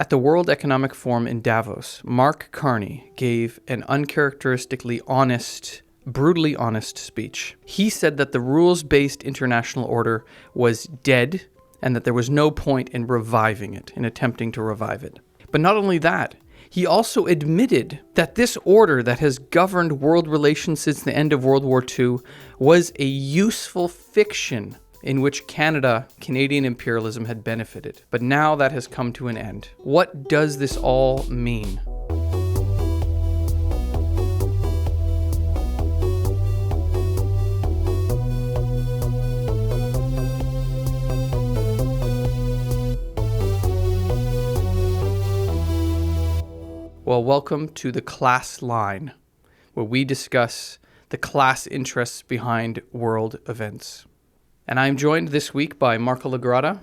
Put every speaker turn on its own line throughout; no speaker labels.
At the World Economic Forum in Davos, Mark Carney gave an uncharacteristically honest, brutally honest speech. He said that the rules-based international order was dead and that there was no point in reviving it, in attempting to revive it. But not only that, he also admitted that this order that has governed world relations since the end of World War II was a useful fiction in which Canadian imperialism had benefited. But now that has come to an end. What does this all mean? Well, welcome to the Class Line, where we discuss the class interests behind world events. And I'm joined this week by Marco Grotta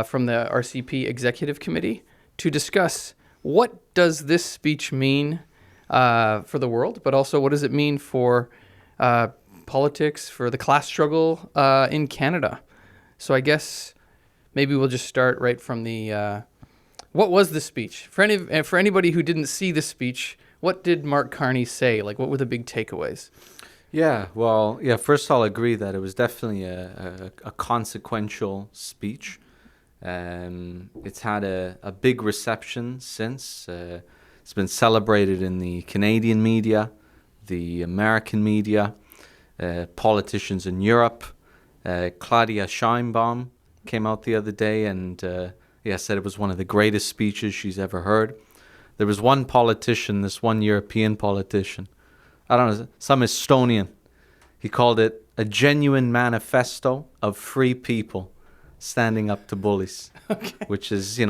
from the RCP Executive Committee to discuss what does this speech mean for the world, but also what does it mean for politics, for the class struggle in Canada. So I guess maybe we'll just start right from the... what was the speech? For anybody who didn't see the speech, what did Mark Carney say? Like, what were the big takeaways?
First I'll agree that it was definitely a consequential speech. It's had a big reception since. It's been celebrated in the Canadian media, the American media, politicians in Europe. Claudia Sheinbaum came out the other day and said it was one of the greatest speeches she's ever heard. There was one politician, this one European politician, I don't know, some Estonian. He called it a genuine manifesto of free people standing up to bullies, which is,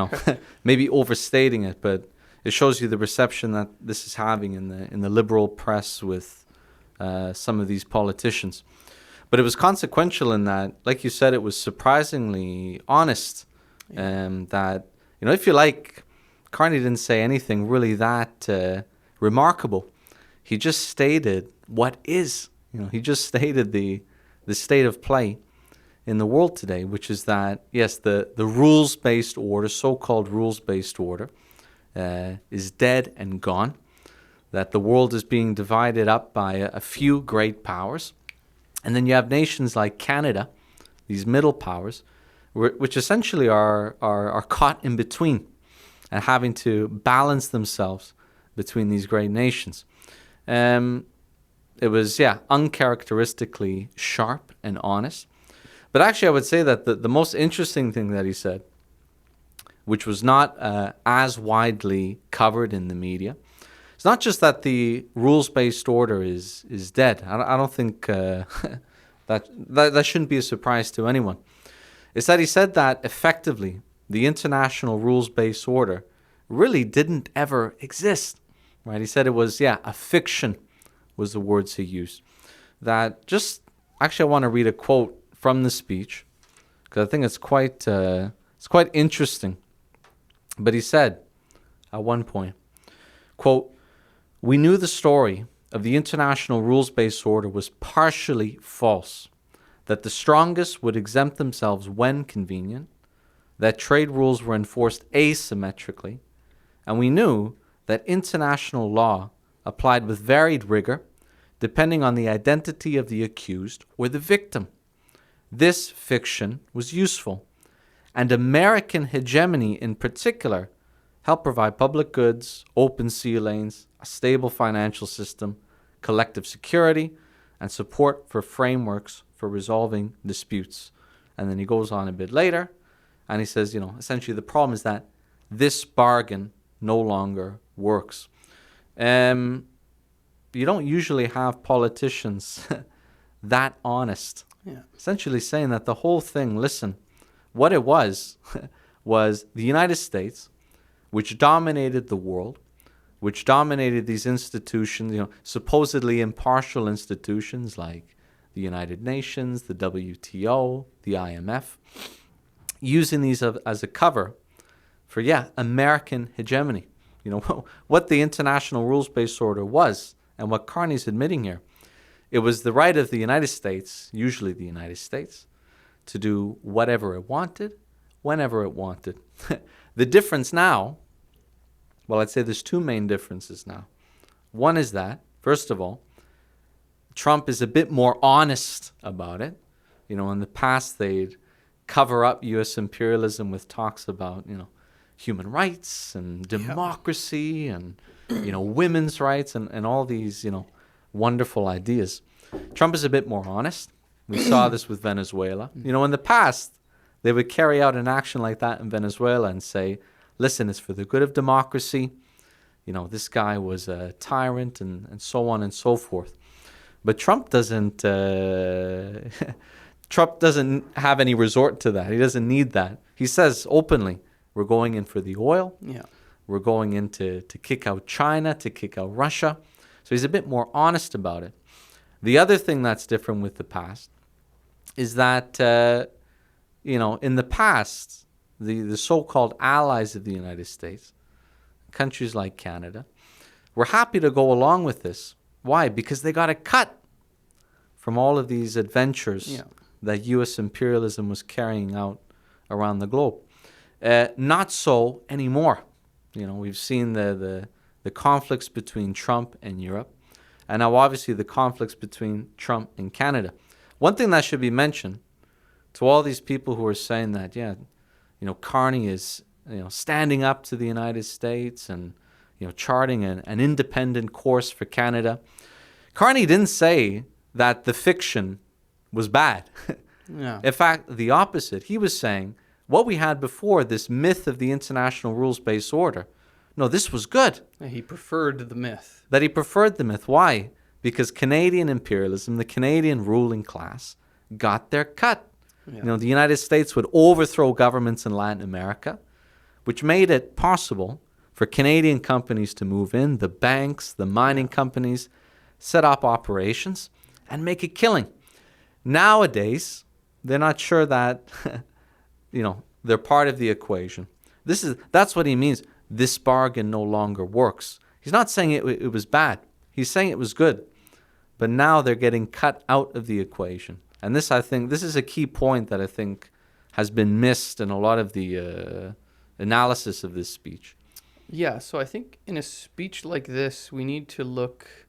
maybe overstating it, but it shows you the reception that this is having in the liberal press with some of these politicians. But it was consequential in that, like you said, it was surprisingly honest. That, if you like, Carney didn't say anything really that remarkable. He just stated what is. He just stated the state of play in the world today, which is that, yes, the rules-based order, so-called rules-based order, is dead and gone, that the world is being divided up by a few great powers. And then you have nations like Canada, these middle powers, which essentially are caught in between and having to balance themselves between these great nations. It was, uncharacteristically sharp and honest. But actually, I would say that the most interesting thing that he said, which was not as widely covered in the media, it's not just that the rules-based order is dead. I don't think that shouldn't be a surprise to anyone. It's that he said that effectively the international rules-based order really didn't ever exist, right? He said it was, a fiction was the words he used. Actually, I want to read a quote from the speech because I think it's quite interesting. But he said at one point, quote, "We knew the story of the international rules-based order was partially false, that the strongest would exempt themselves when convenient, that trade rules were enforced asymmetrically, and we knew that international law applied with varied rigor depending on the identity of the accused or the victim. This fiction was useful, and American hegemony in particular helped provide public goods, open sea lanes, a stable financial system, collective security, and support for frameworks for resolving disputes." And then he goes on a bit later and he says, essentially the problem is that this bargain no longer works. You don't usually have politicians that honest. Yeah. Essentially saying that the whole thing, listen, what it was was the United States, which dominated the world, which dominated these institutions, supposedly impartial institutions like the United Nations, the WTO, the IMF, using these as a cover for, American hegemony. What the international rules-based order was, and what Carney's admitting here, it was the right of the United States, usually the United States, to do whatever it wanted, whenever it wanted. The difference now, well, I'd say there's two main differences now. One is that, first of all, Trump is a bit more honest about it. In the past, they'd cover up U.S. imperialism with talks about, human rights and democracy and, women's rights and all these, wonderful ideas. Trump is a bit more honest. We saw this with Venezuela. In the past, they would carry out an action like that in Venezuela and say, listen, it's for the good of democracy. This guy was a tyrant and so on and so forth. But Trump doesn't Trump doesn't have any resort to that. He doesn't need that. He says openly, we're going in for the oil. Yeah. We're going in to kick out China, to kick out Russia. So he's a bit more honest about it. The other thing that's different with the past is that, in the past, the so-called allies of the United States, countries like Canada, were happy to go along with this. Why? Because they got a cut from all of these adventures that U.S. imperialism was carrying out around the globe. Not so anymore. We've seen the conflicts between Trump and Europe, and now obviously the conflicts between Trump and Canada. One thing that should be mentioned to all these people who are saying that, Carney is, standing up to the United States and, charting an independent course for Canada. Carney didn't say that the fiction was bad. Yeah. In fact, the opposite. He was saying what we had before, this myth of the international rules-based order, no, this was good.
He preferred the myth.
That he preferred the myth. Why? Because Canadian imperialism, the Canadian ruling class, got their cut. Yeah. The United States would overthrow governments in Latin America, which made it possible for Canadian companies to move in, the banks, the mining companies, set up operations, and make a killing. Nowadays, they're not sure that, they're part of the equation. That's what he means. This bargain no longer works. He's not saying it was bad. He's saying it was good. But now they're getting cut out of the equation. And this is a key point that I think has been missed in a lot of the analysis of this speech.
Yeah, so I think in a speech like this, we need to look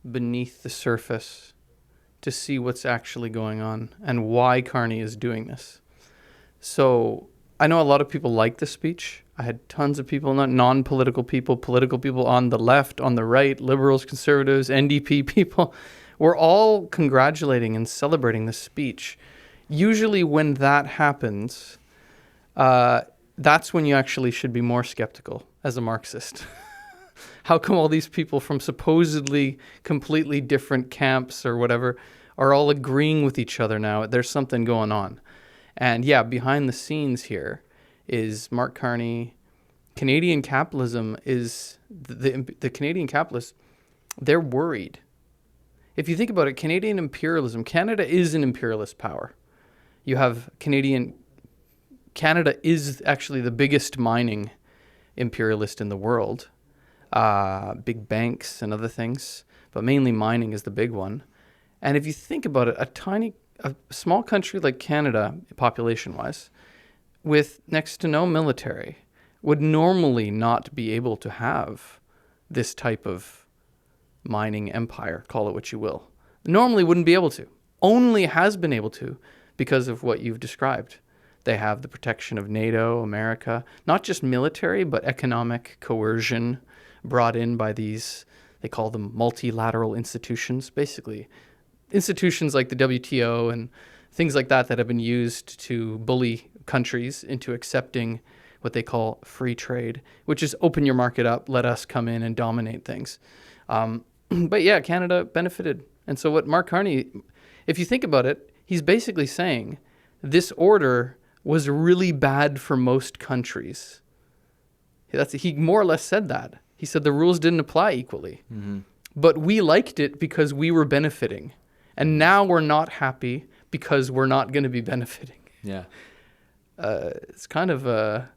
beneath the surface to see what's actually going on and why Carney is doing this. So I know a lot of people like the speech. I had tons of people, not non-political people, political people on the left, on the right, liberals, conservatives, NDP people. We're all congratulating and celebrating this speech. Usually when that happens, that's when you actually should be more skeptical as a Marxist. How come all these people from supposedly completely different camps or whatever are all agreeing with each other now? There's something going on. And yeah, behind the scenes here is Mark Carney. Canadian capitalism is, the Canadian capitalists, they're worried. If you think about it, Canadian imperialism, Canada is an imperialist power. You have Canada is actually the biggest mining imperialist in the world. Big banks and other things, but mainly mining is the big one. And if you think about it, a small country like Canada, population-wise, with next to no military, would normally not be able to have this type of mining empire, call it what you will. Normally wouldn't be able to. Only has been able to because of what you've described. They have the protection of NATO, America, not just military, but economic coercion brought in by these, they call them multilateral institutions, basically. Institutions like the WTO and things like that have been used to bully countries into accepting what they call free trade, which is open your market up, let us come in and dominate things. But yeah, Canada benefited. And so what Mark Carney, if you think about it, he's basically saying this order was really bad for most countries. He more or less said that. He said the rules didn't apply equally. Mm-hmm. But we liked it because we were benefiting. And now we're not happy because we're not going to be benefiting.
Yeah.
It's kind of an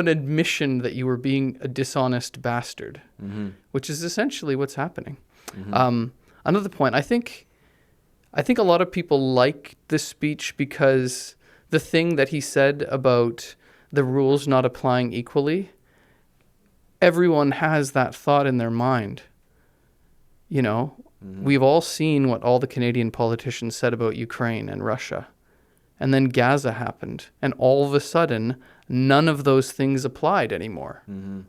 admission that you were being a dishonest bastard, mm-hmm. which is essentially what's happening. Mm-hmm. Another point, I think a lot of people like this speech because the thing that he said about the rules not applying equally, everyone has that thought in their mind. You know, we've all seen what all the Canadian politicians said about Ukraine and Russia. And then Gaza happened. And all of a sudden, none of those things applied anymore.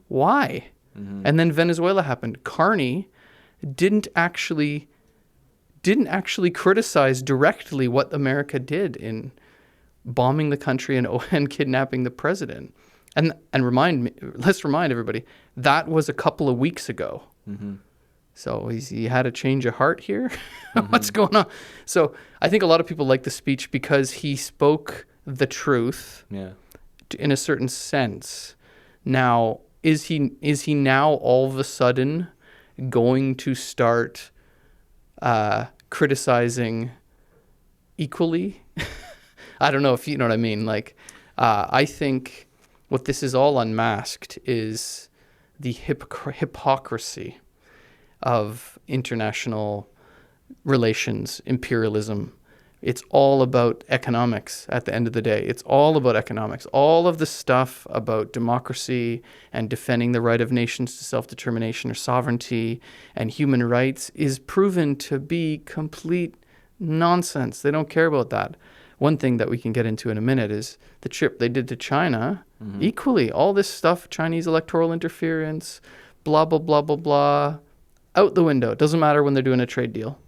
Why? And then Venezuela happened. Carney didn't actually criticize directly what America did in bombing the country and kidnapping the president. And let's remind everybody, that was a couple of weeks ago. So he had a change of heart here. What's going on? So I think a lot of people like the speech because he spoke the truth in a certain sense. Now, is he now all of a sudden going to start criticizing equally? I don't know if you know what I mean. Like, I think what this is all unmasked is the hypocrisy of international relations, imperialism. It's all about economics at the end of the day. It's all about economics. All of the stuff about democracy and defending the right of nations to self-determination or sovereignty and human rights is proven to be complete nonsense. They don't care about that. One thing that we can get into in a minute is the trip they did to China. Equally, all this stuff, Chinese electoral interference, blah, blah, blah, blah, blah, out the window. It doesn't matter when they're doing a trade deal.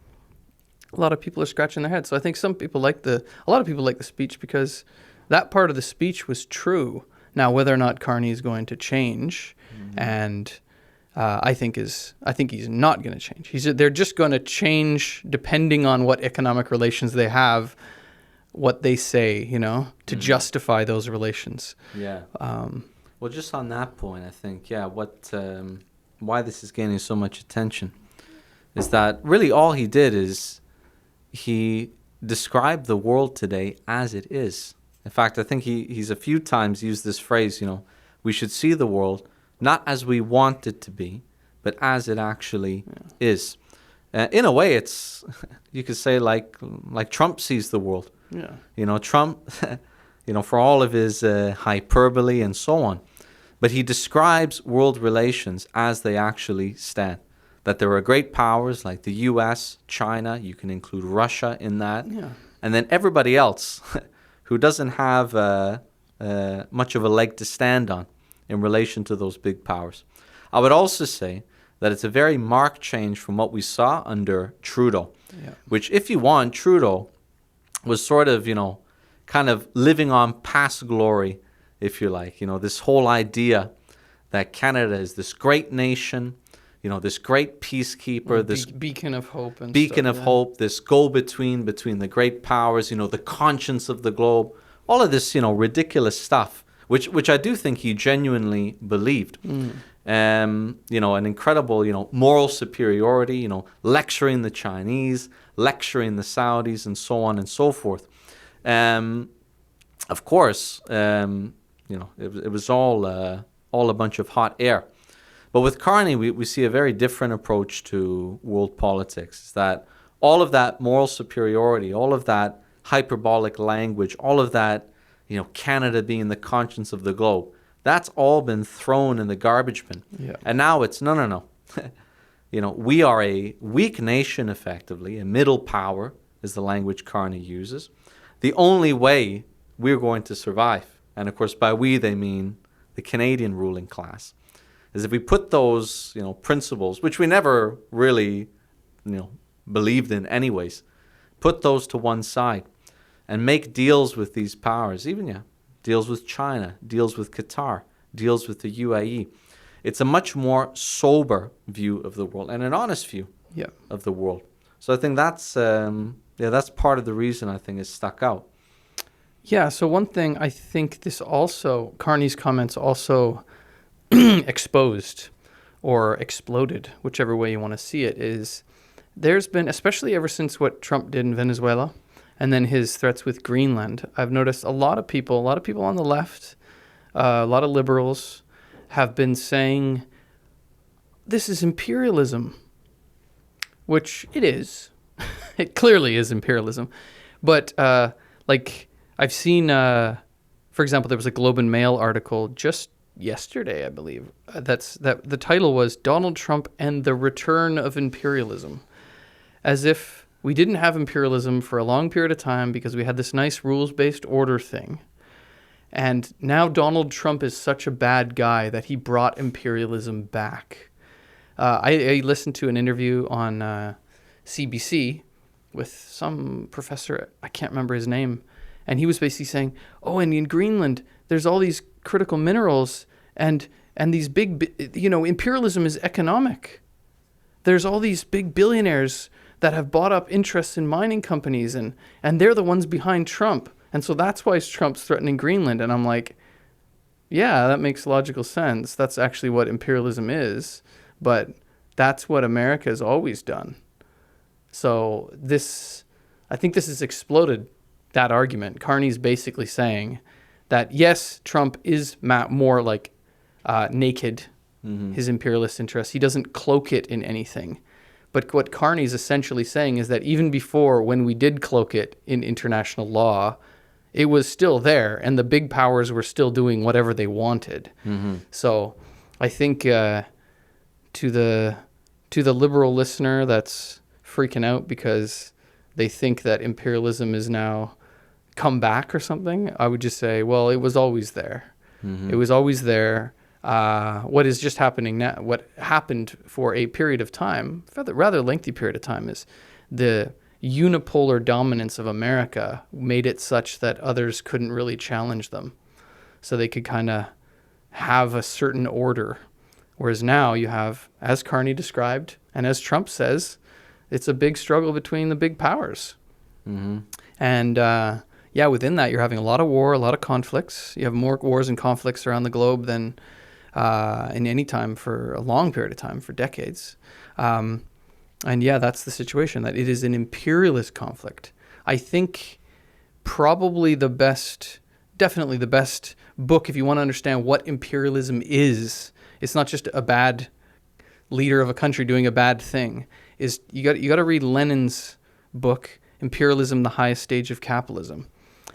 A lot of people are scratching their heads. So I think a lot of people like the speech because that part of the speech was true. Now, whether or not Carney is going to change, and I think he's not going to change. They're just going to change depending on what economic relations they have, what they say, to justify those relations.
Yeah. Well, just on that point, I think, why this is gaining so much attention is that really all he did is he described the world today as it is. In fact, I think he's a few times used this phrase, we should see the world not as we want it to be, but as it actually is. In a way, it's, you could say like Trump sees the world. Yeah. Trump, for all of his hyperbole and so on, but he describes world relations as they actually stand. That there are great powers like the U.S., China, you can include Russia in that, and then everybody else who doesn't have much of a leg to stand on in relation to those big powers. I would also say that it's a very marked change from what we saw under Trudeau, which, if you want, Trudeau was sort of, kind of living on past glory, if you like. This whole idea that Canada is this great nation, this great peacekeeper, this
beacon of hope,
hope, this go-between between the great powers, the conscience of the globe, all of this, ridiculous stuff, which I do think he genuinely believed. An incredible, moral superiority, lecturing the Chinese, lecturing the Saudis, and so on and so forth. Of course, it was all a bunch of hot air. But with Carney, we see a very different approach to world politics. It's that all of that moral superiority, all of that hyperbolic language, all of that, Canada being the conscience of the globe, that's all been thrown in the garbage bin.
Yeah.
And now it's no. We are a weak nation, effectively. A middle power is the language Carney uses. The only way we're going to survive, and of course by we they mean the Canadian ruling class, is if we put those, principles, which we never really, believed in anyways, put those to one side and make deals with these powers, even, deals with China, deals with Qatar, deals with the UAE. It's a much more sober view of the world and an honest view of the world. So I think that's part of the reason I think it's stuck out.
Yeah, so one thing I think Carney's comments also exposed or exploded, whichever way you want to see it, is there's been, especially ever since what Trump did in Venezuela and then his threats with Greenland, I've noticed a lot of people on the left, a lot of liberals have been saying this is imperialism, which it is. It clearly is imperialism. But I've seen For example, there was a Globe and Mail article just yesterday, I believe, that the title was Donald Trump and the Return of Imperialism, as if we didn't have imperialism for a long period of time because we had this nice rules-based order thing. And now Donald Trump is such a bad guy that he brought imperialism back. I listened to an interview on CBC with some professor, I can't remember his name, and he was basically saying, oh, and in Greenland, there's all these critical minerals, and these big, imperialism is economic. There's all these big billionaires that have bought up interests in mining companies, and they're the ones behind Trump. And so that's why Trump's threatening Greenland. And I'm like, yeah, that makes logical sense. That's actually what imperialism is. But that's what America has always done. So I think this has exploded that argument. Carney's basically saying that, yes, Trump is more like naked, his imperialist interests. He doesn't cloak it in anything. But what Carney's essentially saying is that even before, when we did cloak it in international law, it was still there, and the big powers were still doing whatever they wanted. So I think to the liberal listener that's freaking out because they think that imperialism is now come back or something, I would just say, well, it was always there. It was always there. What is just happening now, what happened for a period of time, rather lengthy period of time, is the unipolar dominance of America made it such that others couldn't really challenge them. So they could kind of have a certain order. Whereas now you have, as Carney described, and as Trump says, it's a big struggle between the big powers. And within that, you're having a lot of war, a lot of conflicts. You have more wars and conflicts around the globe than in any time for a long period of time, for decades. That's the situation, that it is an imperialist conflict. I think probably definitely the best book if you want to understand what imperialism is. It's not just a bad leader of a country doing a bad thing. Is you got to read Lenin's book, Imperialism, the Highest Stage of Capitalism,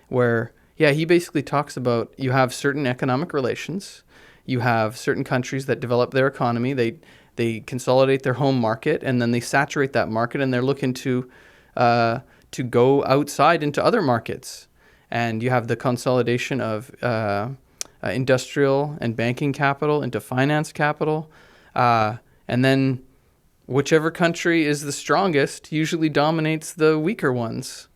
where he basically talks about you have certain economic relations, you have certain countries that develop their economy, they consolidate their home market, and then they saturate that market, and they're looking to go outside into other markets. And you have the consolidation of industrial and banking capital into finance capital, and then whichever country is the strongest usually dominates the weaker ones.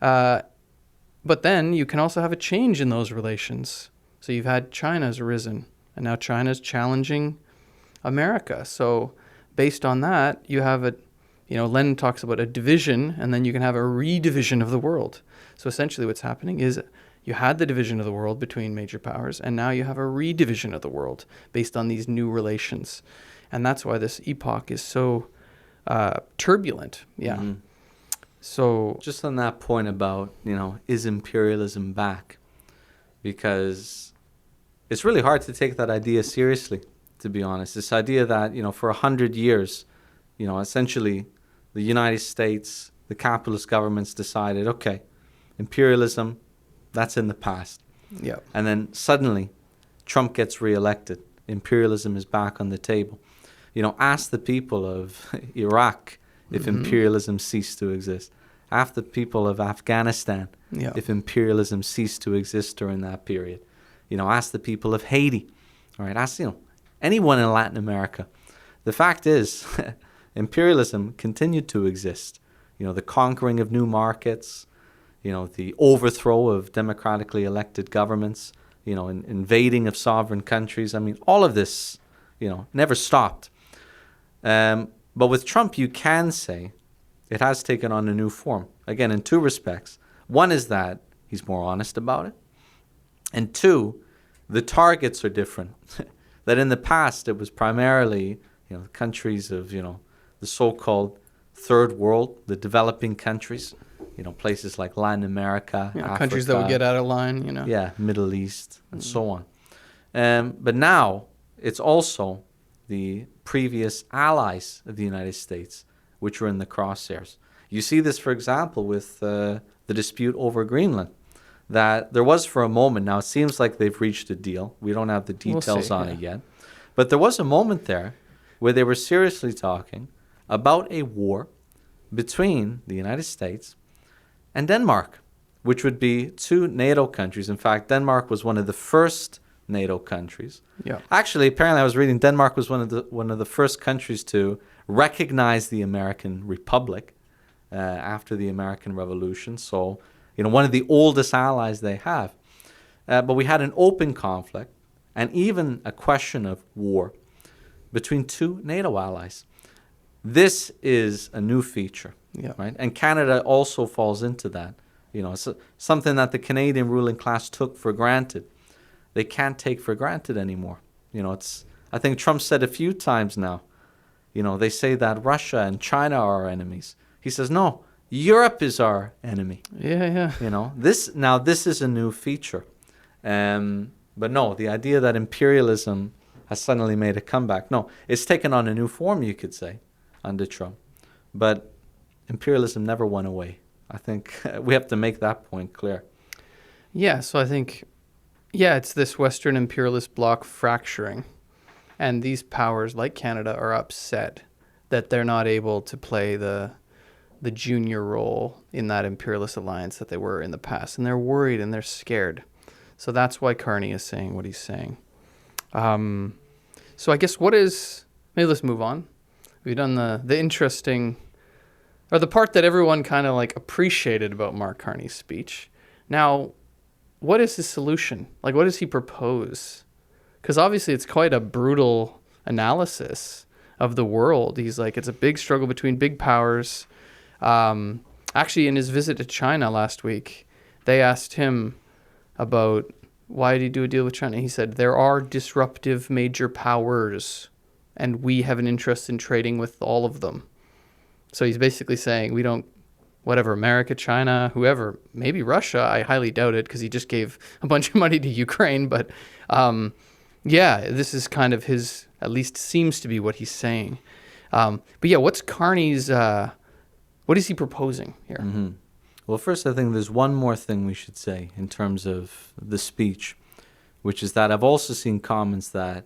But then you can also have a change in those relations. So you've had China's arisen, and now China's challenging America. So based on that, you have Lenin talks about a division, and then you can have a redivision of the world. So essentially what's happening is you had the division of the world between major powers, and now you have a redivision of the world based on these new relations. And that's why this epoch is so turbulent. So
just on that point about, is imperialism back? Because it's really hard to take that idea seriously, to be honest. This idea that, for 100 years, essentially the United States, the capitalist governments decided, okay, imperialism, that's in the past. And then suddenly Trump gets reelected. Imperialism is back on the table. Ask the people of Iraq if imperialism ceased to exist. Ask the people of Afghanistan if imperialism ceased to exist during that period. Ask the people of Haiti. All right, ask anyone in Latin America. The fact is, imperialism continued to exist. The conquering of new markets, the overthrow of democratically elected governments, invading of sovereign countries. I mean, all of this, never stopped. But with Trump, you can say it has taken on a new form. Again, in two respects. One is that he's more honest about it. And two, the targets are different. That in the past, it was primarily, countries of, the so-called third world, the developing countries, places like Latin America, Africa,
countries that would get out of line,
Middle East, and so on. But now it's also the previous allies of the United States, which were in the crosshairs. You see this, for example, with the dispute over Greenland. that there was for a moment. Now, it seems like they've reached a deal. We don't have the
We'll
details
see,
on
yeah.
it yet. But there was a moment there where they were seriously talking about a war between the United States and Denmark, which would be two NATO countries. In fact, Denmark was one of the first NATO countries.
Yeah.
Actually, apparently, I was reading Denmark was one of the first countries to recognize the American Republic after the American Revolution. So, one of the oldest allies they have. But we had an open conflict and even a question of war between two NATO allies. This is a new feature,
Yeah.
right? And Canada also falls into that. It's something that the Canadian ruling class took for granted. They can't take for granted anymore. I think Trump said a few times now, they say that Russia and China are our enemies. He says, no, Europe is our enemy.
Yeah.
This is a new feature. But no, the idea that imperialism has suddenly made a comeback, no, it's taken on a new form, you could say, under Trump. But imperialism never went away. I think we have to make that point clear.
Yeah, so I think, it's this Western imperialist bloc fracturing. And these powers, like Canada, are upset that they're not able to play the junior role in that imperialist alliance that they were in the past. And they're worried and they're scared. So that's why Carney is saying what he's saying. So I guess maybe let's move on. We've done the interesting, or the part that everyone kind of appreciated about Mark Carney's speech. Now, what is his solution? What does he propose? Because obviously it's quite a brutal analysis of the world. He's it's a big struggle between big powers. Actually, in his visit to China last week, they asked him about why did he do a deal with China. He said, there are disruptive major powers, and we have an interest in trading with all of them. So he's basically saying we don't, America, China, whoever, maybe Russia, I highly doubt it because he just gave a bunch of money to Ukraine. But this is kind of his, at least seems to be what he's saying. What's Carney's, what is he proposing here?
Mm-hmm. Well, first, I think there's one more thing we should say in terms of the speech, which is that I've also seen comments that,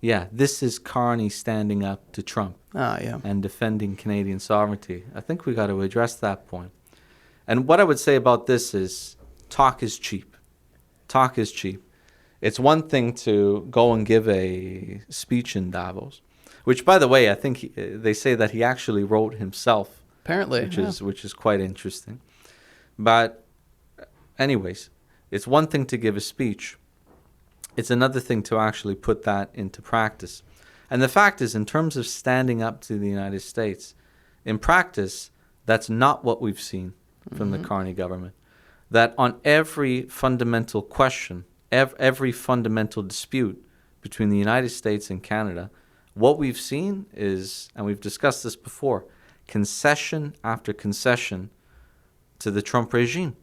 this is Carney standing up to Trump and defending Canadian sovereignty. I think we got to address that point. And what I would say about this is talk is cheap. Talk is cheap. It's one thing to go and give a speech in Davos, which, by the way, I think they say that he actually wrote himself.
Apparently,
which is quite interesting. But anyways, it's one thing to give a speech. It's another thing to actually put that into practice. And the fact is, in terms of standing up to the United States, in practice, that's not what we've seen from the Carney government. That on every fundamental question, every fundamental dispute between the United States and Canada, what we've seen is, and we've discussed this before, concession after concession to the Trump regime.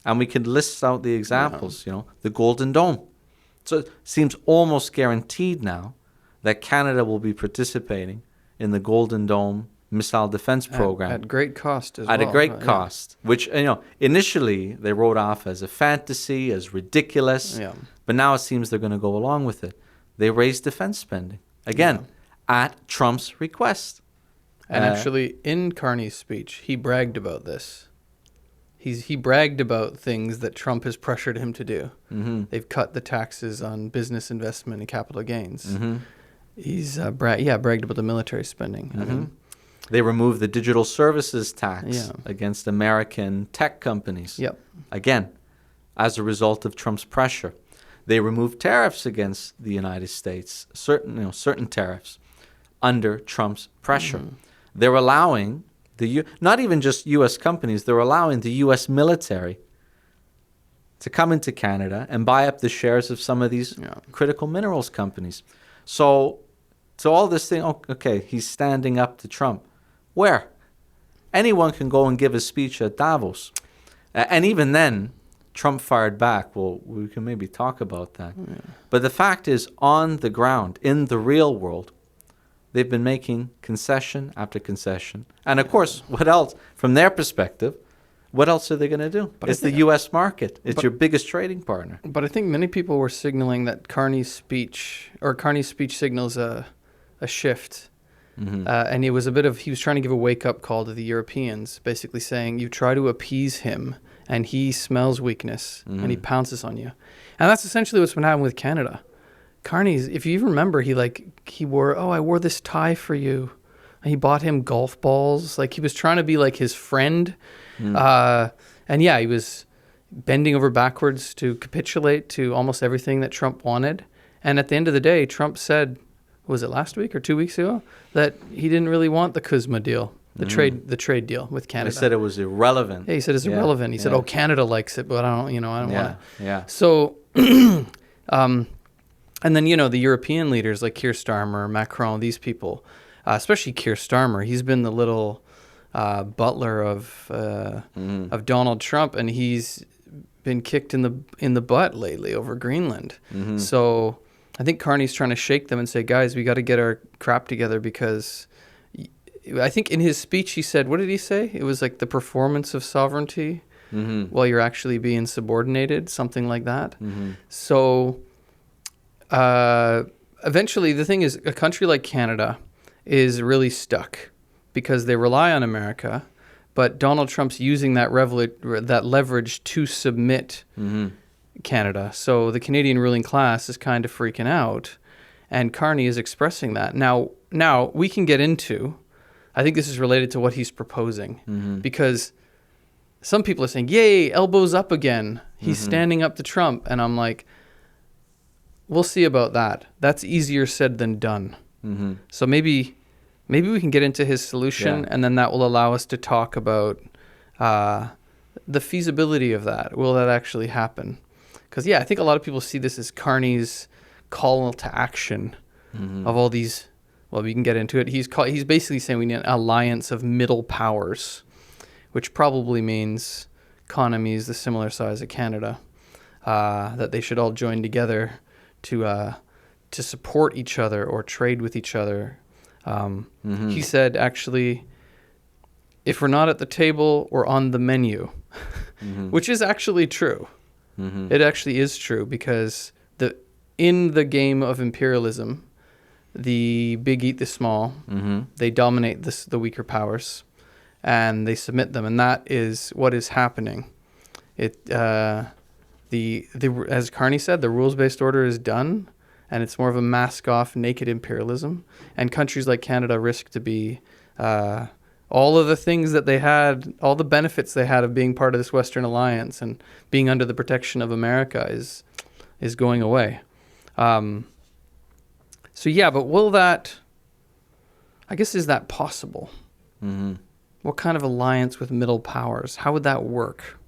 And we could list out the examples, the Golden Dome. So it seems almost guaranteed now that Canada will be participating in the Golden Dome missile defense program.
At great cost as well.
At a great cost, which, initially they wrote off as a fantasy, as ridiculous. Yeah. But now it seems they're going to go along with it. They raised defense spending, again, at Trump's request.
And actually, in Carney's speech, he bragged about this. He bragged about things that Trump has pressured him to do. Mm-hmm. They've cut the taxes on business investment and capital gains. Mm-hmm. He's bragged about the military spending. Mm-hmm. I mean,
they removed the digital services tax against American tech companies.
Yep.
Again, as a result of Trump's pressure. They removed tariffs against the United States, certain tariffs, under Trump's pressure. Mm-hmm. They're allowing not even just U.S. companies, they're allowing the U.S. military to come into Canada and buy up the shares of some of these critical minerals companies. So all this thing, he's standing up to Trump. Where? Anyone can go and give a speech at Davos. And even then, Trump fired back. Well, we can maybe talk about that. Yeah. But the fact is, on the ground, in the real world, they've been making concession after concession. And of course, what else? From their perspective, What else are they going to do?
But
It's the U.S. market. It's your biggest trading partner.
But I think many people were signaling that Carney's speech signals a shift. And he was trying to give a wake-up call to the Europeans, basically saying, you try to appease him, and he smells weakness, and he pounces on you. And that's essentially what's been happening with Canada. Carney's, if you remember, I wore this tie for you. And he bought him golf balls. Like, he was trying to be like his friend. And yeah, he was bending over backwards to capitulate to almost everything that Trump wanted. And at the end of the day, Trump said, was it last week or 2 weeks ago, that he didn't really want the CUSMA deal, the trade deal with Canada.
They said it was irrelevant.
Yeah, he said it's irrelevant. He said, Canada likes it, but I don't want to.
Yeah.
So, and then, the European leaders like Keir Starmer, Macron, these people, especially Keir Starmer, he's been the little butler of Donald Trump, and he's been kicked in the butt lately over Greenland. So I think Carney's trying to shake them and say, guys, we got to get our crap together, because I think in his speech he said, what did he say? It was like the performance of sovereignty while you're actually being subordinated, something like that. So eventually, the thing is, a country like Canada is really stuck because they rely on America, but Donald Trump's using that leverage to submit Canada. So the Canadian ruling class is kind of freaking out, and Carney is expressing that. Now we can get into, I think this is related to what he's proposing, because some people are saying, yay, elbows up again. He's standing up to Trump. And I'm like, we'll see about that. That's easier said than done. So maybe we can get into his solution, and then that will allow us to talk about the feasibility of that. Will that actually happen? Because, I think a lot of people see this as Carney's call to action of all these. Well, we can get into it. He's basically saying we need an alliance of middle powers, which probably means economies the similar size of Canada, that they should all join together to support each other or trade with each other. He said, actually, if we're not at the table, we're on the menu, which is actually true. It actually is true, because in the game of imperialism, the big eat the small. They dominate the weaker powers, and they submit them, and that is what is happening. As Carney said, the rules-based order is done, and it's more of a mask-off, naked imperialism. And countries like Canada risk to be all of the things that they had, all the benefits they had of being part of this Western alliance and being under the protection of America is going away. But will that, I guess, is that possible? What kind of alliance with middle powers? How would that work?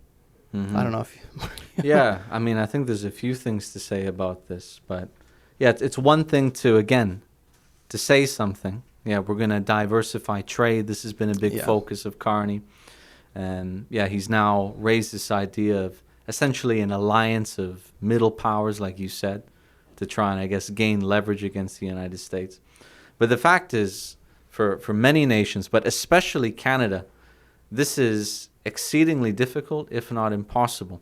I don't know if
I mean, I think there's a few things to say about this, but it's one thing to say something. We're going to diversify trade. This has been a big focus of Carney. And he's now raised this idea of essentially an alliance of middle powers, like you said, to try and, I guess, gain leverage against the United States. But the fact is, for many nations, but especially Canada, this is exceedingly difficult, if not impossible.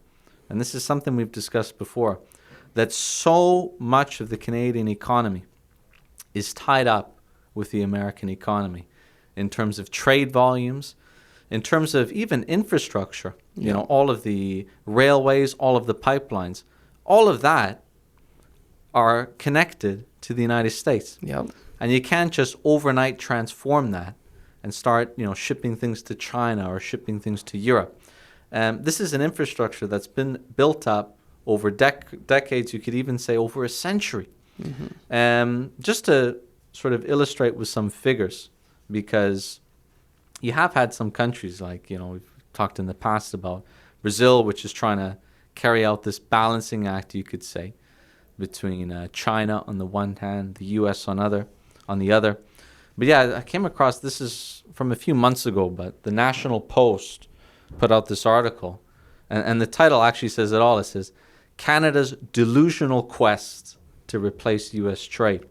And this is something we've discussed before, that so much of the Canadian economy is tied up with the American economy in terms of trade volumes, in terms of even infrastructure, all of the railways, all of the pipelines, all of that are connected to the United States. And you can't just overnight transform that and start, shipping things to China or shipping things to Europe. This is an infrastructure that's been built up over decades, you could even say over a century. Just to sort of illustrate with some figures, because you have had some countries like, we've talked in the past about Brazil, which is trying to carry out this balancing act, you could say, between China on the one hand, the U.S. on the other. But I came across, this is from a few months ago, but the National Post put out this article, and the title actually says it all. It says, Canada's delusional quest to replace U.S. trade.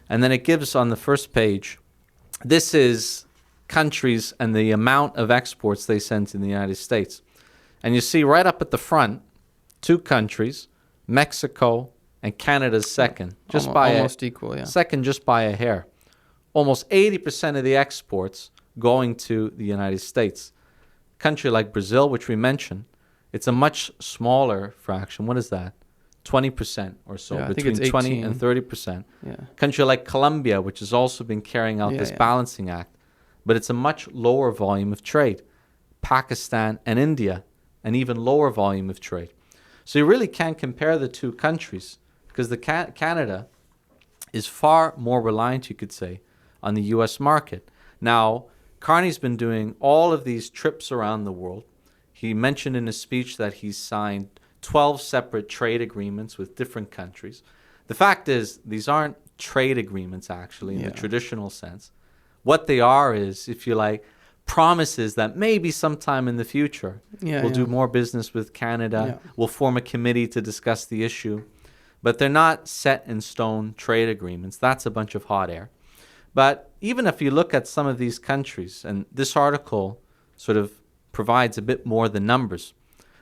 And then it gives on the first page, this is countries and the amount of exports they send to the United States. And you see right up at the front, two countries, Mexico and Canada's second,
almost equal, yeah.
Second just by a hair. Almost 80% of the exports going to the United States. A country like Brazil, which we mentioned, it's a much smaller fraction. What is that? 20% or so,
Yeah,
between 20 and 30%.
Yeah.
Country like Colombia, which has also been carrying out this balancing act, but it's a much lower volume of trade. Pakistan and India, an even lower volume of trade. So you really can't compare the two countries because the Canada is far more reliant, you could say, on the U.S. market. Now, Carney's been doing all of these trips around the world. He mentioned in his speech that he's signed 12 separate trade agreements with different countries. The fact is, these aren't trade agreements, actually, in the traditional sense. What they are is, if you like, promises that maybe sometime in the future we'll do more business with Canada. We'll form a committee to discuss the issue. But they're not set in stone trade agreements. That's a bunch of hot air. But even if you look at some of these countries, and this article sort of provides a bit more than numbers,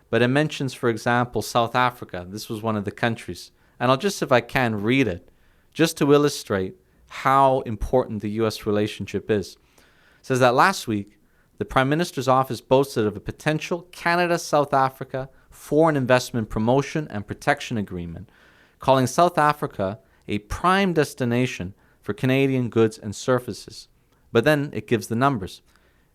but it mentions, for example, South Africa. This was one of the countries. And I'll just, if I can, read it, just to illustrate how important the U.S. relationship is. It says that last week, the Prime Minister's office boasted of a potential Canada-South Africa foreign investment promotion and protection agreement, calling South Africa a prime destination for Canadian goods and services. But then it gives the numbers.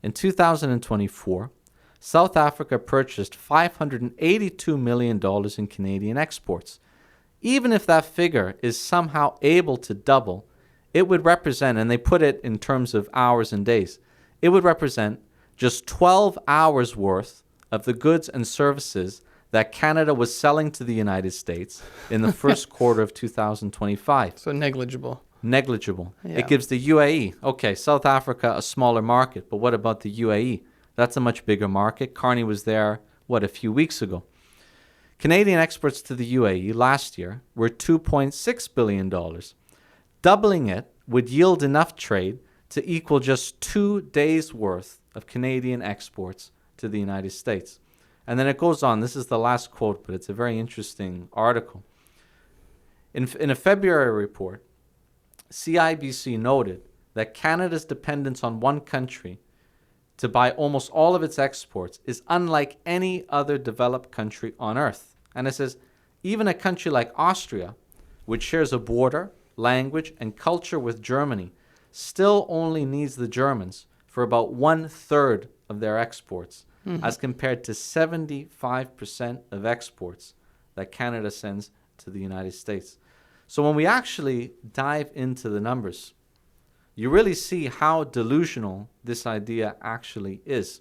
In 2024, South Africa purchased $582 million in Canadian exports. Even if that figure is somehow able to double, it would represent, and they put it in terms of hours and days, it would represent just 12 hours worth of the goods and services that Canada was selling to the United States in the first quarter of 2025.
So negligible.
Negligible.
Yeah.
It gives the UAE. Okay, South Africa, a smaller market, but what about the UAE? That's a much bigger market. Carney was there, a few weeks ago. Canadian exports to the UAE last year were $2.6 billion. Doubling it would yield enough trade to equal just 2 days' worth of Canadian exports to the United States. And then it goes on. This is the last quote, but it's a very interesting article. In a February report, CIBC noted that Canada's dependence on one country to buy almost all of its exports is unlike any other developed country on earth. And it says, even a country like Austria, which shares a border, language, and culture with Germany, still only needs the Germans for about 1/3 of their exports, as compared to 75% of exports that Canada sends to the United States. So when we actually dive into the numbers, you really see how delusional this idea actually is.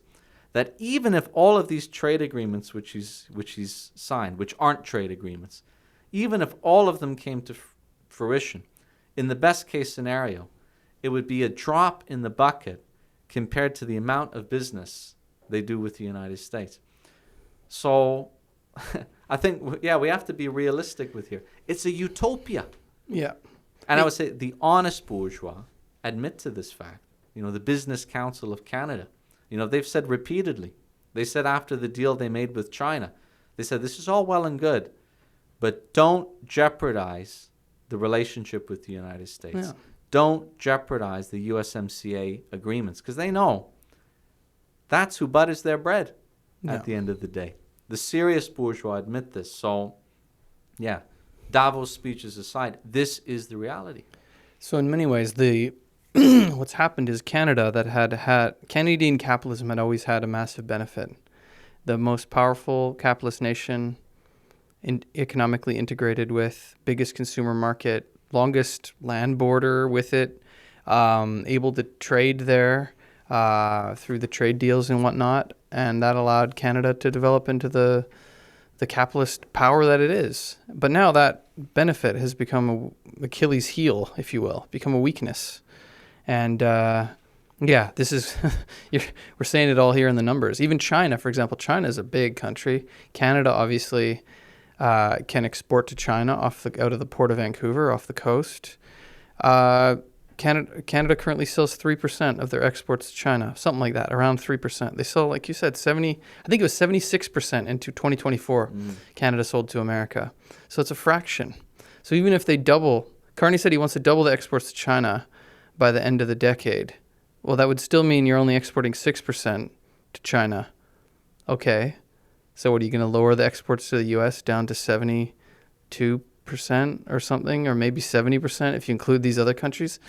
That even if all of these trade agreements which he's signed, which aren't trade agreements, even if all of them came to fruition, in the best case scenario, it would be a drop in the bucket compared to the amount of business they do with the United States. So I think, we have to be realistic with here. It's a utopia.
Yeah.
And I would say the honest bourgeois admit to this fact. The Business Council of Canada, they've said repeatedly, they said after the deal they made with China, they said this is all well and good, but don't jeopardize the relationship with the United States.
Yeah.
Don't jeopardize the USMCA agreements, because they know that's who butters their bread at the end of the day. The serious bourgeois admit this. So, Davos speeches aside, this is the reality.
So in many ways, what's happened is Canada Canadian capitalism had always had a massive benefit. The most powerful capitalist nation, economically integrated with, biggest consumer market, longest land border with it, able to trade there through the trade deals and whatnot, and that allowed Canada to develop into the capitalist power that it is. But now that benefit has become an Achilles heel, if you will, become a weakness. And this is, we're saying it all here in the numbers. Even China, for example, China is a big country. Canada obviously can export to China out of the port of Vancouver, off the coast. Canada currently sells 3% of their exports to China, something like that, around 3%. They sell, like you said, I think it was 76% into 2024, Canada sold to America. So it's a fraction. So even if they double, Carney said he wants to double the exports to China by the end of the decade. Well, that would still mean you're only exporting 6% to China. Okay. So what, are you going to lower the exports to the U.S. down to 72% or something, or maybe 70% if you include these other countries?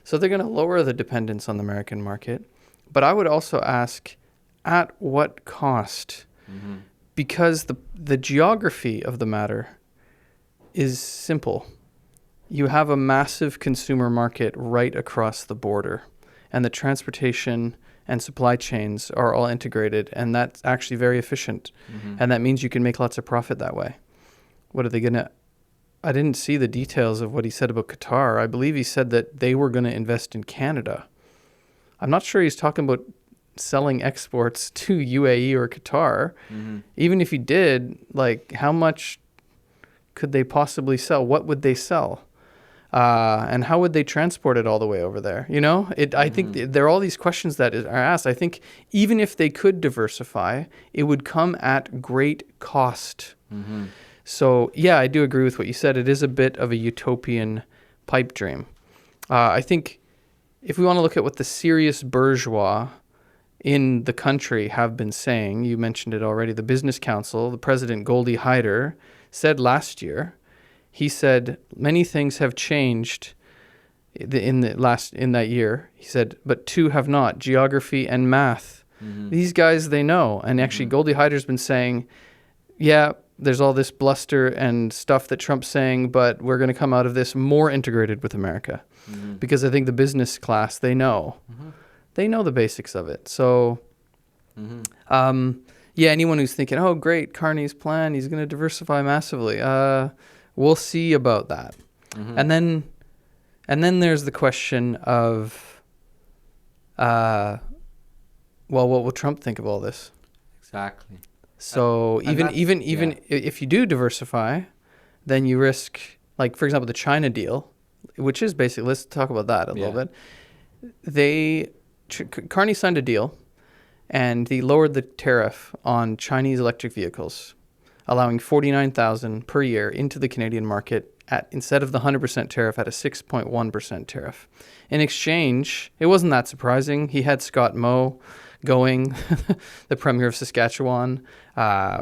So they're going to lower the dependence on the American market. But I would also ask, at what cost? Because the geography of the matter is simple. You have a massive consumer market right across the border, and the transportation and supply chains are all integrated, and that's actually very efficient. And that means you can make lots of profit that way. What are they going to... I didn't see the details of what he said about Qatar. I believe he said that they were going to invest in Canada. I'm not sure he's talking about selling exports to UAE or Qatar. Even if he did, like, how much could they possibly sell? What would they sell? And how would they transport it all the way over there? You know, I think there are all these questions that are asked. I think even if they could diversify, it would come at great cost. So, yeah, I do agree with what you said. It is a bit of a utopian pipe dream. I think if we want to look at what the serious bourgeois in the country have been saying, you mentioned it already, the Business Council, the president, Goldie Hyder, said last year, he said many things have changed in that year. He said, but two have not, geography and math. These guys, they know. And actually, Goldie Hyder's been saying, yeah, there's all this bluster and stuff that Trump's saying, but we're going to come out of this more integrated with America. Because I think the business class, they know. They know the basics of it. So, yeah, anyone who's thinking, oh, great, Carney's plan, he's going to diversify massively. We'll see about that. And then there's the question of, well, what will Trump think of all this?
Exactly.
So even if you do diversify, then you risk, like, for example, the China deal, which is basically, let's talk about that a little bit. Carney signed a deal, and he lowered the tariff on Chinese electric vehicles, allowing 49,000 per year into the Canadian market instead of the 100% tariff at a 6.1% tariff. In exchange, it wasn't that surprising. He had Scott Moe going, the Premier of Saskatchewan,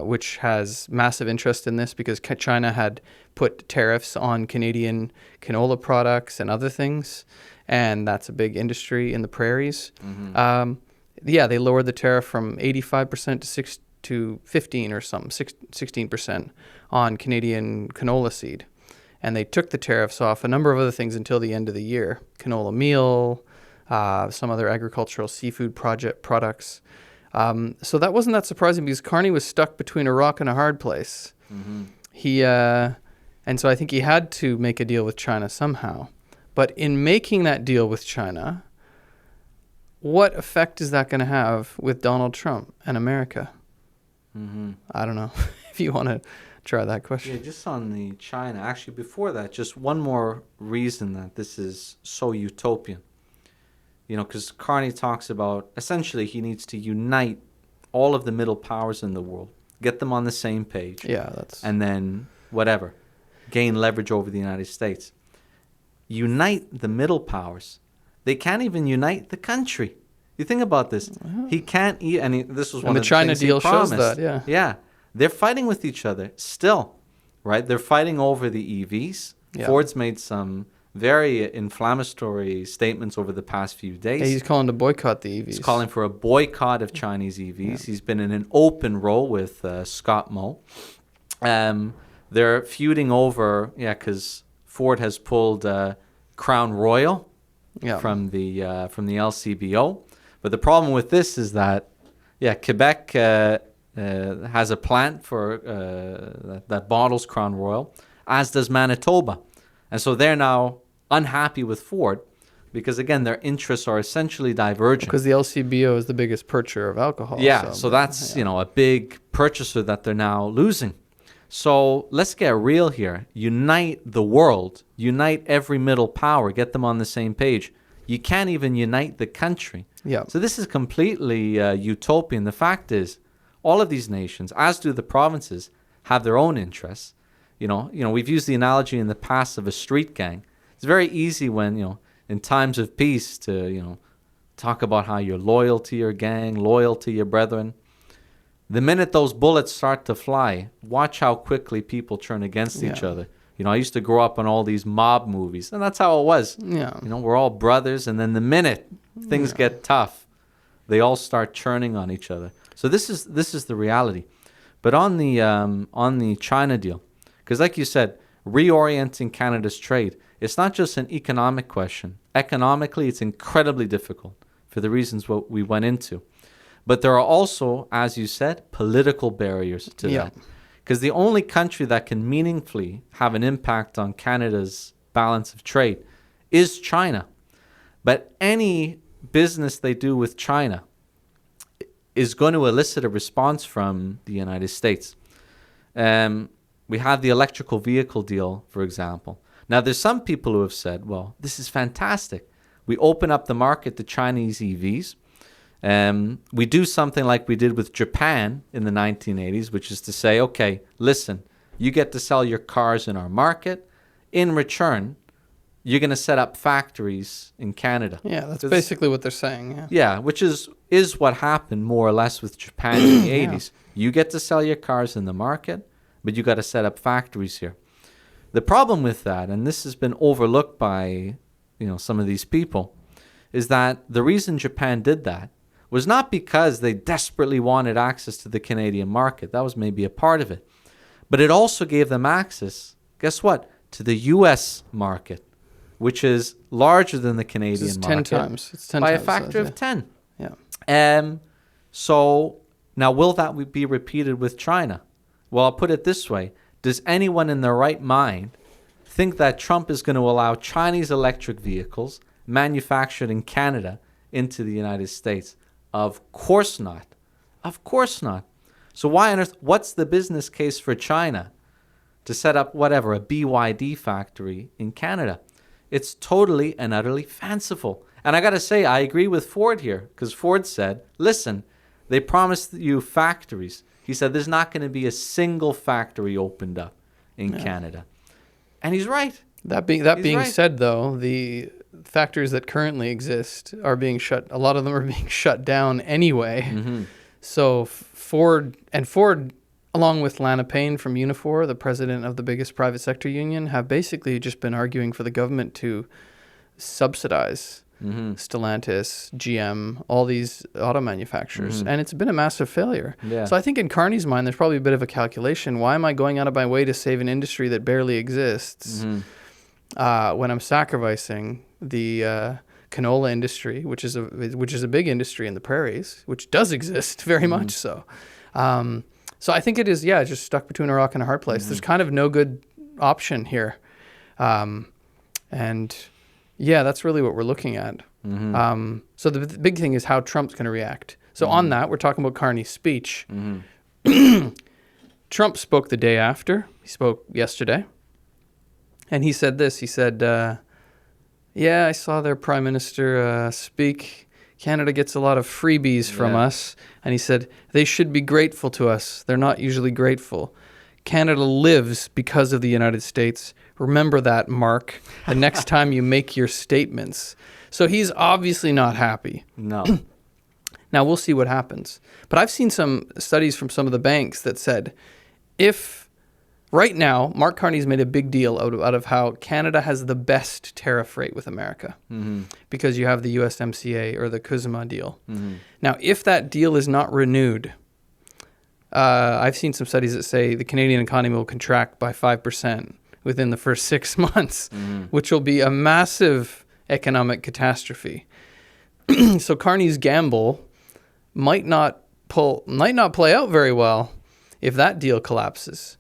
which has massive interest in this because China had put tariffs on Canadian canola products and other things, and that's a big industry in the prairies. They lowered the tariff from 85% to 15 or something, 16% on Canadian canola seed. And they took the tariffs off a number of other things until the end of the year. Canola meal, some other agricultural seafood products. So that wasn't that surprising because Carney was stuck between a rock and a hard place. And so I think he had to make a deal with China somehow. But in making that deal with China, what effect is that going to have with Donald Trump and America? I don't know if you want to try that question.
Yeah, just on the China. Actually, before that, just one more reason that this is so utopian. You know, because Carney talks about, essentially, he needs to unite all of the middle powers in the world, get them on the same page.
Yeah,
and then, whatever, gain leverage over the United States. Unite the middle powers. They can't even unite the country. You think about this. He can't eat, this was one of the
China
things
deal
he promised.
shows that,
Yeah. They're fighting with each other still, right? They're fighting over the EVs. Yeah. Ford's made some very inflammatory statements over the past few days.
Yeah, he's calling to boycott the EVs.
He's calling for a boycott of Chinese EVs. Yeah. He's been in an open role with Scott Moe. They're feuding over, because Ford has pulled Crown Royal from the LCBO. But the problem with this is that, Quebec has a plant for that bottles Crown Royal, as does Manitoba. And so they're now unhappy with Ford because, again, their interests are essentially divergent.
Because the LCBO is the biggest purchaser of alcohol.
Yeah, so that's, a big purchaser that they're now losing. So let's get real here. Unite the world. Unite every middle power. Get them on the same page. You can't even unite the country.
Yeah.
So this is completely utopian. The fact is, all of these nations, as do the provinces, have their own interests. We've used the analogy in the past of a street gang. It's very easy when, in times of peace to, talk about how you're loyal to your gang, loyal to your brethren. The minute those bullets start to fly, watch how quickly people turn against each other. I used to grow up on all these mob movies, and that's how it was.
Yeah.
We're all brothers, and then the minute things get tough, they all start churning on each other. So this is the reality. But on the China deal, because like you said, reorienting Canada's trade, it's not just an economic question. Economically, it's incredibly difficult for the reasons what we went into. But there are also, as you said, political barriers to that. Because the only country that can meaningfully have an impact on Canada's balance of trade is China. But any business they do with China is going to elicit a response from the United States. We have the electrical vehicle deal, for example. Now, there's some people who have said, well, this is fantastic. We open up the market to Chinese EVs. We do something like we did with Japan in the 1980s, which is to say, okay, listen, you get to sell your cars in our market. In return, you're going to set up factories in Canada.
Yeah, that's basically what they're saying.
Yeah, which is what happened more or less with Japan in the 80s. You get to sell your cars in the market, but you got to set up factories here. The problem with that, and this has been overlooked by some of these people, is that the reason Japan did that was not because they desperately wanted access to the Canadian market. That was maybe a part of it. But it also gave them access, guess what, to the U.S. market, which is larger than the Canadian market.
10 times. It's 10
by
times
a factor
size,
of 10.
Yeah.
So now will that be repeated with China? Well, I'll put it this way. Does anyone in their right mind think that Trump is going to allow Chinese electric vehicles manufactured in Canada into the United States? Of course not. Of course not. So why on earth, what's the business case for China to set up whatever, a BYD factory in Canada? It's totally and utterly fanciful. And I got to say, I agree with Ford here, because Ford said, listen, they promised you factories. He said there's not going to be a single factory opened up in Canada. And he's right.
That being right. said, though, the factories that currently exist are being shut. A lot of them are being shut down anyway. Mm-hmm. So Ford, along with Lana Payne from Unifor, the president of the biggest private sector union, have basically just been arguing for the government to subsidize Stellantis, GM, all these auto manufacturers. And it's been a massive failure. Yeah. So I think in Carney's mind, there's probably a bit of a calculation. Why am I going out of my way to save an industry that barely exists when I'm sacrificing the canola industry, which is a big industry in the prairies, which does exist very much so. So I think it is, just stuck between a rock and a hard place. There's kind of no good option here. That's really what we're looking at. So the big thing is how Trump's going to react. So on that, we're talking about Carney's speech. Trump spoke the day after. He spoke yesterday. And he said this. He said, I saw their prime minister speak. Canada gets a lot of freebies from us. And he said, they should be grateful to us. They're not usually grateful. Canada lives because of the United States. Remember that, Mark, the next time you make your statements. So he's obviously not happy.
No.
Now, we'll see what happens. But I've seen some studies from some of the banks that said if right now, Mark Carney's made a big deal out of how Canada has the best tariff rate with America because you have the USMCA or the CUSMA deal. Now, if that deal is not renewed, I've seen some studies that say the Canadian economy will contract by 5% within the first 6 months, which will be a massive economic catastrophe. So Carney's gamble might not play out very well if that deal collapses.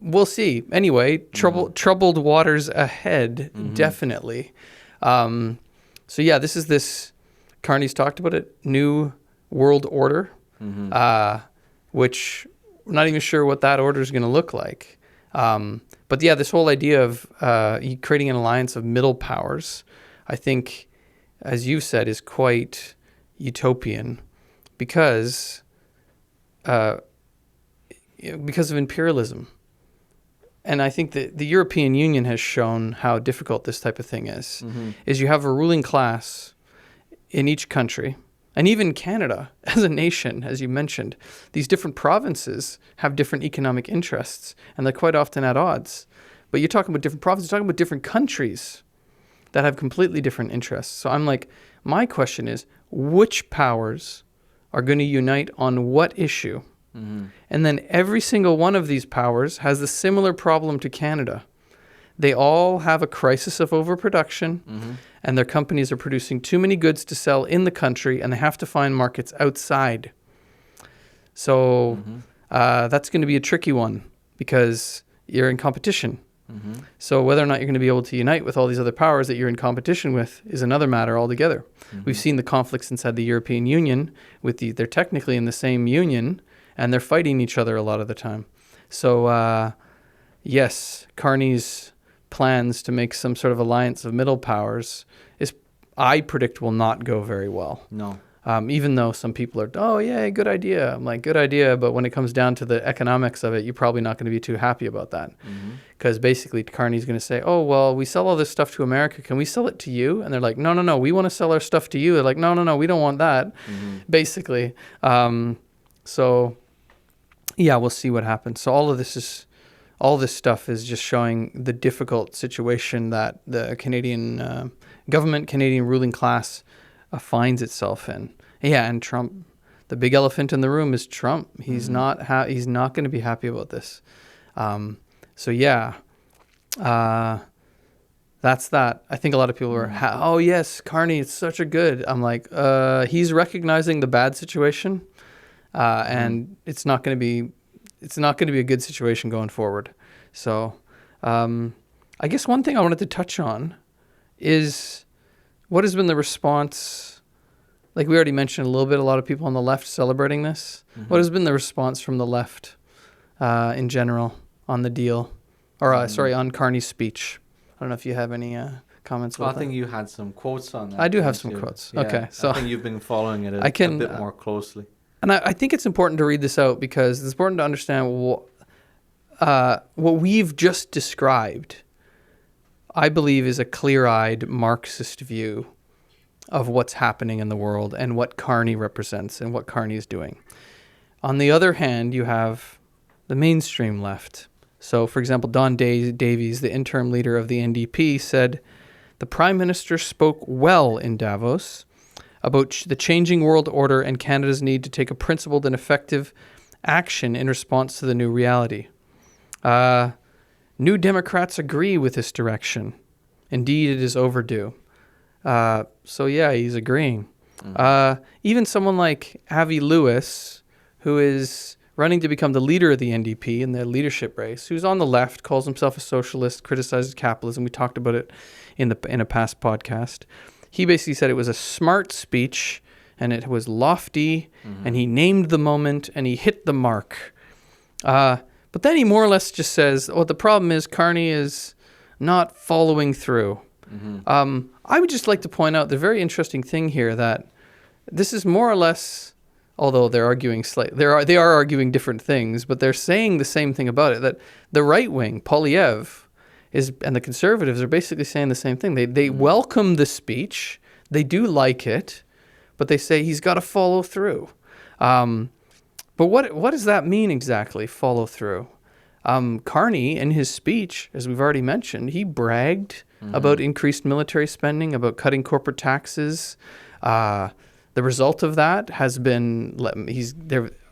We'll see. Anyway, troubled waters ahead, definitely. This Carney's talked about it, New World Order, which not even sure what that order is going to look like. But yeah, this whole idea of creating an alliance of middle powers, I think, as you said, is quite utopian because of imperialism. And I think that the European Union has shown how difficult this type of thing is. Is you have a ruling class in each country, and even Canada as a nation, as you mentioned, these different provinces have different economic interests, and they're quite often at odds. But you're talking about different provinces, you're talking about different countries that have completely different interests. So I'm like, my question is, which powers are going to unite on what issue? And then every single one of these powers has a similar problem to Canada. They all have a crisis of overproduction, and their companies are producing too many goods to sell in the country, and they have to find markets outside. So that's going to be a tricky one because you're in competition. So whether or not you're going to be able to unite with all these other powers that you're in competition with is another matter altogether. We've seen the conflicts inside the European Union. They're technically in the same union, and they're fighting each other a lot of the time. So yes, Carney's plans to make some sort of alliance of middle powers I predict will not go very well.
No.
Even though some people are, oh yeah, good idea. I'm like, good idea, but when it comes down to the economics of it, you're probably not going to be too happy about that. Because basically Carney's going to say, oh, well, we sell all this stuff to America. Can we sell it to you? And they're like, no, we want to sell our stuff to you. They're like, no, we don't want that, basically. So yeah, we'll see what happens. So all this stuff is just showing the difficult situation that the Canadian government, Canadian ruling class finds itself in. Yeah, and Trump, the big elephant in the room is Trump. He's not going to be happy about this. So yeah, that's that. I think a lot of people are, oh yes, Carney, it's such a good. I'm like, he's recognizing the bad situation, and it's not going to be a good situation going forward. So, I guess one thing I wanted to touch on is what has been the response. Like we already mentioned a little bit, a lot of people on the left celebrating this. What has been the response from the left in general on the deal, or on Carney's speech? I don't know if you have any comments about that.
I think you had some quotes on that.
I do have some quotes. Yeah, okay, so
I think you've been following it a bit more closely.
And I think it's important to read this out because it's important to understand what we've just described, I believe, is a clear-eyed Marxist view of what's happening in the world and what Carney represents and what Carney is doing. On the other hand, you have the mainstream left. So, for example, Don Davies, the interim leader of the NDP, said, "The Prime Minister spoke well in Davos about the changing world order and Canada's need to take a principled and effective action in response to the new reality. New Democrats agree with this direction. Indeed, it is overdue." So yeah, he's agreeing. Even someone like Avi Lewis, who is running to become the leader of the NDP in the leadership race, who's on the left, calls himself a socialist, criticizes capitalism. We talked about it in a past podcast. He basically said it was a smart speech and it was lofty and he named the moment and he hit the mark. But then he more or less just says, the problem is Carney is not following through. I would just like to point out the very interesting thing here that this is more or less, although they're arguing they are arguing different things, but they're saying the same thing about it, that the right wing, Poilievre, and the conservatives are basically saying the same thing. They welcome the speech, they do like it, but they say he's got to follow through. But what does that mean exactly, follow through? Carney, in his speech, as we've already mentioned, he bragged about increased military spending, about cutting corporate taxes. The result of that has been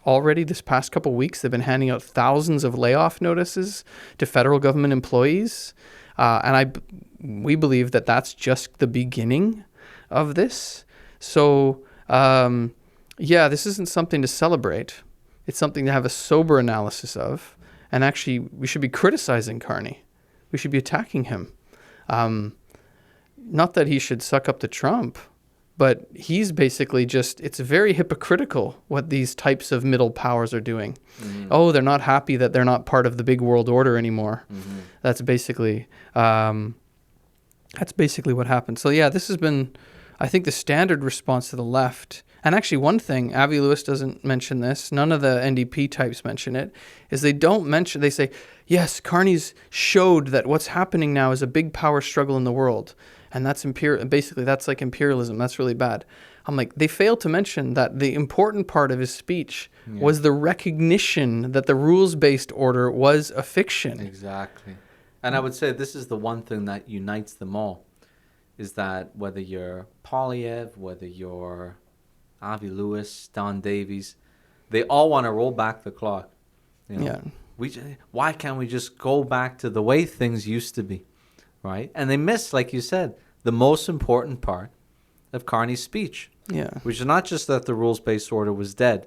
already this past couple of weeks, they've been handing out thousands of layoff notices to federal government employees. And we believe that that's just the beginning of this. So, this isn't something to celebrate. It's something to have a sober analysis of. And actually, we should be criticizing Carney. We should be attacking him. Not that he should suck up to Trump, But he's basically it's very hypocritical what these types of middle powers are doing.
Mm-hmm.
Oh, they're not happy that they're not part of the big world order anymore.
Mm-hmm.
That's basically what happened. So yeah, this has been, I think, the standard response to the left. And actually, one thing, Avi Lewis doesn't mention this, none of the NDP types mention it, is they say, yes, Carney's showed that what's happening now is a big power struggle in the world. And that's basically, that's like imperialism. That's really bad. I'm like, they failed to mention that the important part of his speech was the recognition that the rules-based order was a fiction.
Exactly. And I would say this is the one thing that unites them all, is that whether you're Polyev, whether you're Avi Lewis, Don Davies, they all want to roll back the clock. You know?
Yeah.
Why can't we just go back to the way things used to be, right? And they miss, like you said, the most important part of Carney's speech, which is not just that the rules-based order was dead,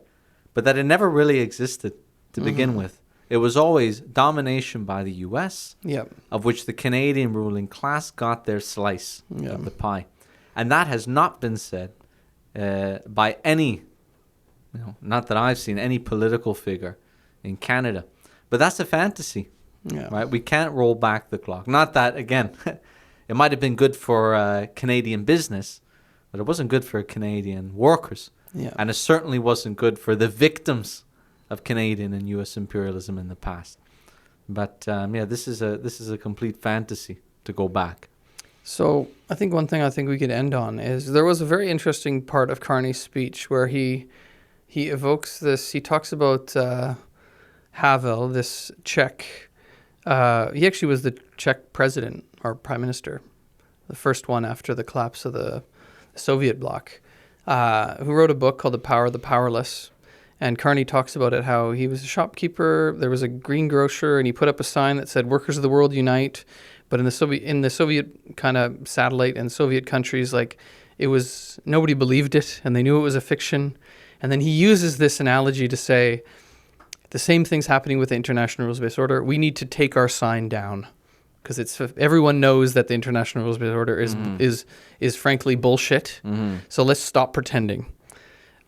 but that it never really existed to begin with. It was always domination by the U.S., of which the Canadian ruling class got their slice of the pie. And that has not been said by any, not that I've seen, any political figure in Canada. But that's a fantasy, right? We can't roll back the clock. Not that, again, it might have been good for Canadian business, but it wasn't good for Canadian workers. And it certainly wasn't good for the victims of Canadian and U.S. imperialism in the past. But this is a complete fantasy to go back.
So I think one thing we could end on is there was a very interesting part of Carney's speech where he evokes this. He talks about Havel, this Czech. He actually was the Czech president or prime minister, the first one after the collapse of the Soviet bloc, who wrote a book called The Power of the Powerless. And Carney talks about it, how he was a shopkeeper. There was a greengrocer, and he put up a sign that said "Workers of the World Unite." But in the Soviet kind of satellite and Soviet countries, like, it was, nobody believed it, and they knew it was a fiction. And then he uses this analogy to say, the same thing's happening with the international rules-based order. We need to take our sign down, because everyone knows that the international rules-based order is frankly bullshit. So let's stop pretending.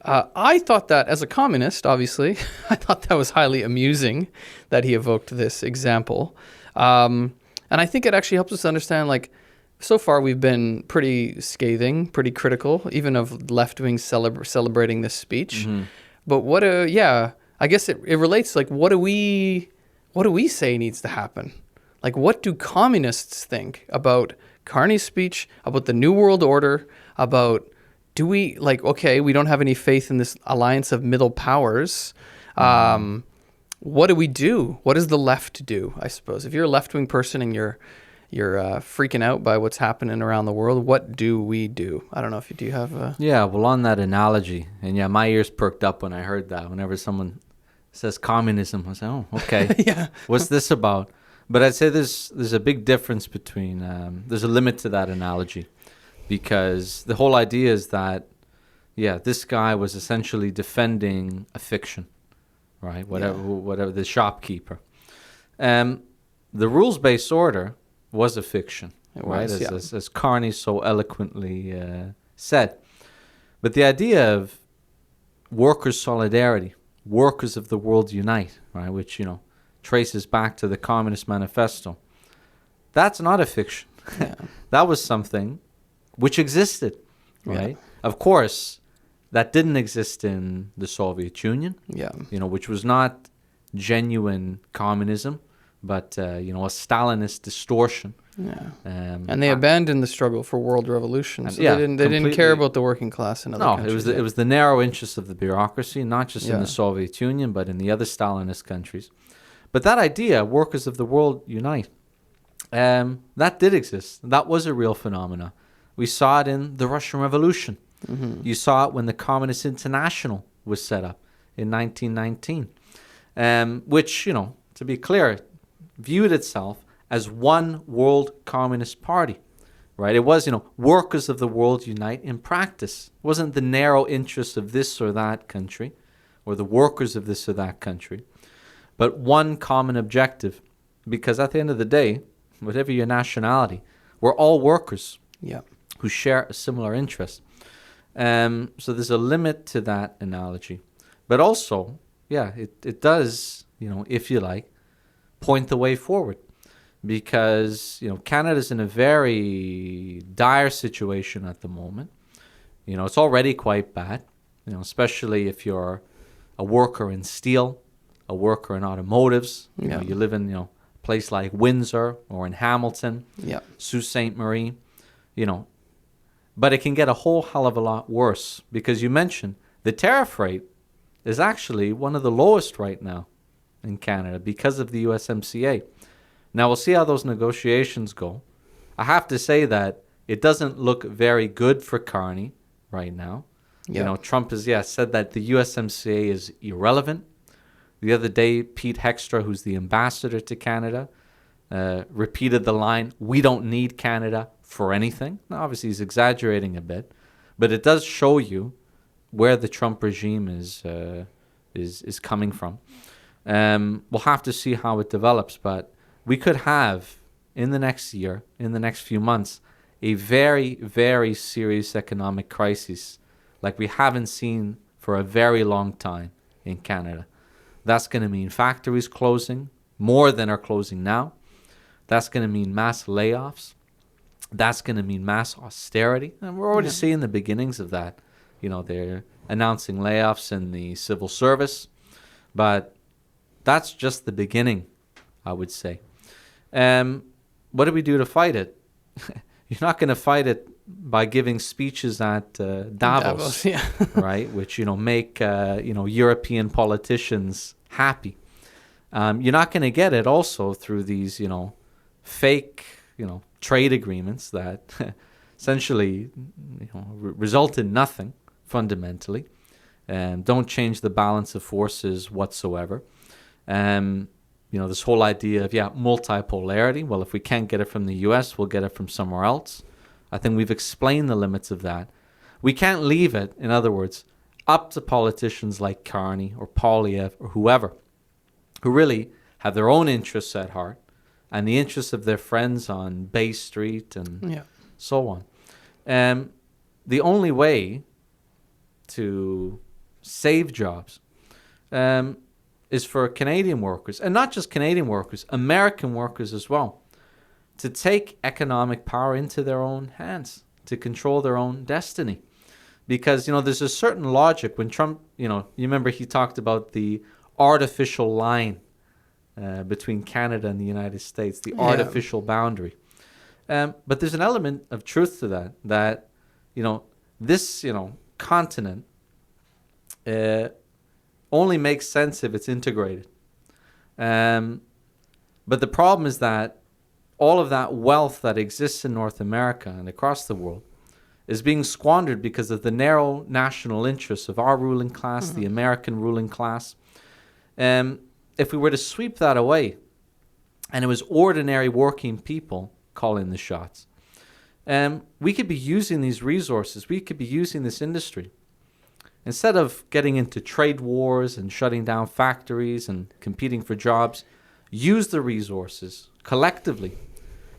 I thought that, as a communist, obviously, I thought that was highly amusing that he evoked this example. And I think it actually helps us understand, like, so far we've been pretty scathing, pretty critical, even of left-wing celebrating this speech. But I guess it relates, like, what do we say needs to happen? Like, what do communists think about Carney's speech, about the New World Order, about, do we, like, okay, we don't have any faith in this alliance of middle powers. What do we do? What does the left do, I suppose? If you're a left-wing person and you're freaking out by what's happening around the world, what do we do? I don't know if you do have a... Yeah,
well, on that analogy, and my ears perked up when I heard that. Whenever someone says communism, I say, oh, okay. What's this about? But I'd say there's a big difference between... there's a limit to that analogy, because the whole idea is that, this guy was essentially defending a fiction. Right, whatever the shopkeeper. The rules-based order was a fiction, as Carney so eloquently said. But the idea of workers' solidarity, workers of the world unite, right, which traces back to the Communist Manifesto, that's not a fiction. That was something which existed, right? Of course. That didn't exist in the Soviet Union, which was not genuine communism, but, a Stalinist distortion.
And they abandoned the struggle for world revolution. So they didn't care about the working class in other countries.
No, it was the narrow interests of the bureaucracy, not just in the Soviet Union, but in the other Stalinist countries. But that idea, workers of the world unite, that did exist. That was a real phenomena. We saw it in the Russian Revolution. You saw it when the Communist International was set up in 1919, which, to be clear, viewed itself as one world communist party, right? It was, workers of the world unite in practice. It wasn't the narrow interests of this or that country or the workers of this or that country, but one common objective, because at the end of the day, whatever your nationality, we're all workers who share a similar interest. So there's a limit to that analogy. But also, yeah, it does, if you like, point the way forward. Because, Canada's in a very dire situation at the moment. It's already quite bad, especially if you're a worker in steel, a worker in automotives. You live in, a place like Windsor or in Hamilton, Sault Ste. Marie, But it can get a whole hell of a lot worse because you mentioned the tariff rate is actually one of the lowest right now in Canada because of the USMCA. Now, we'll see how those negotiations go. I have to say that it doesn't look very good for Carney right now. Trump has, said that the USMCA is irrelevant. The other day, Pete Hextra, who's the ambassador to Canada, repeated the line, "We don't need Canada for anything." Now, obviously, he's exaggerating a bit, but it does show you where the Trump regime is coming from. We'll have to see how it develops, but we could have, in the next year, in the next few months, a very, very serious economic crisis like we haven't seen for a very long time in Canada. That's going to mean factories closing, more than are closing now. That's going to mean mass layoffs. That's going to mean mass austerity. And we're already seeing the beginnings of that. They're announcing layoffs in the civil service. But that's just the beginning, I would say. What do we do to fight it? You're not going to fight it by giving speeches at Davos, right? Which, make, European politicians happy. You're not going to get it also through these, fake, trade agreements that essentially, result in nothing fundamentally and don't change the balance of forces whatsoever. This whole idea of, multipolarity. Well, if we can't get it from the US, we'll get it from somewhere else. I think we've explained the limits of that. We can't leave it, in other words, up to politicians like Carney or Poilievre or whoever, who really have their own interests at heart and the interests of their friends on Bay Street and so on. The only way to save jobs is for Canadian workers, and not just Canadian workers, American workers as well, to take economic power into their own hands, to control their own destiny. Because, there's a certain logic when Trump, you remember he talked about the artificial line between Canada and the United States, the artificial boundary. But there's an element of truth to that, this, continent only makes sense if it's integrated. But the problem is that all of that wealth that exists in North America and across the world is being squandered because of the narrow national interests of our ruling class, the American ruling class. If we were to sweep that away and it was ordinary working people calling the shots, we could be using these resources, we could be using this industry. Instead of getting into trade wars and shutting down factories and competing for jobs, use the resources collectively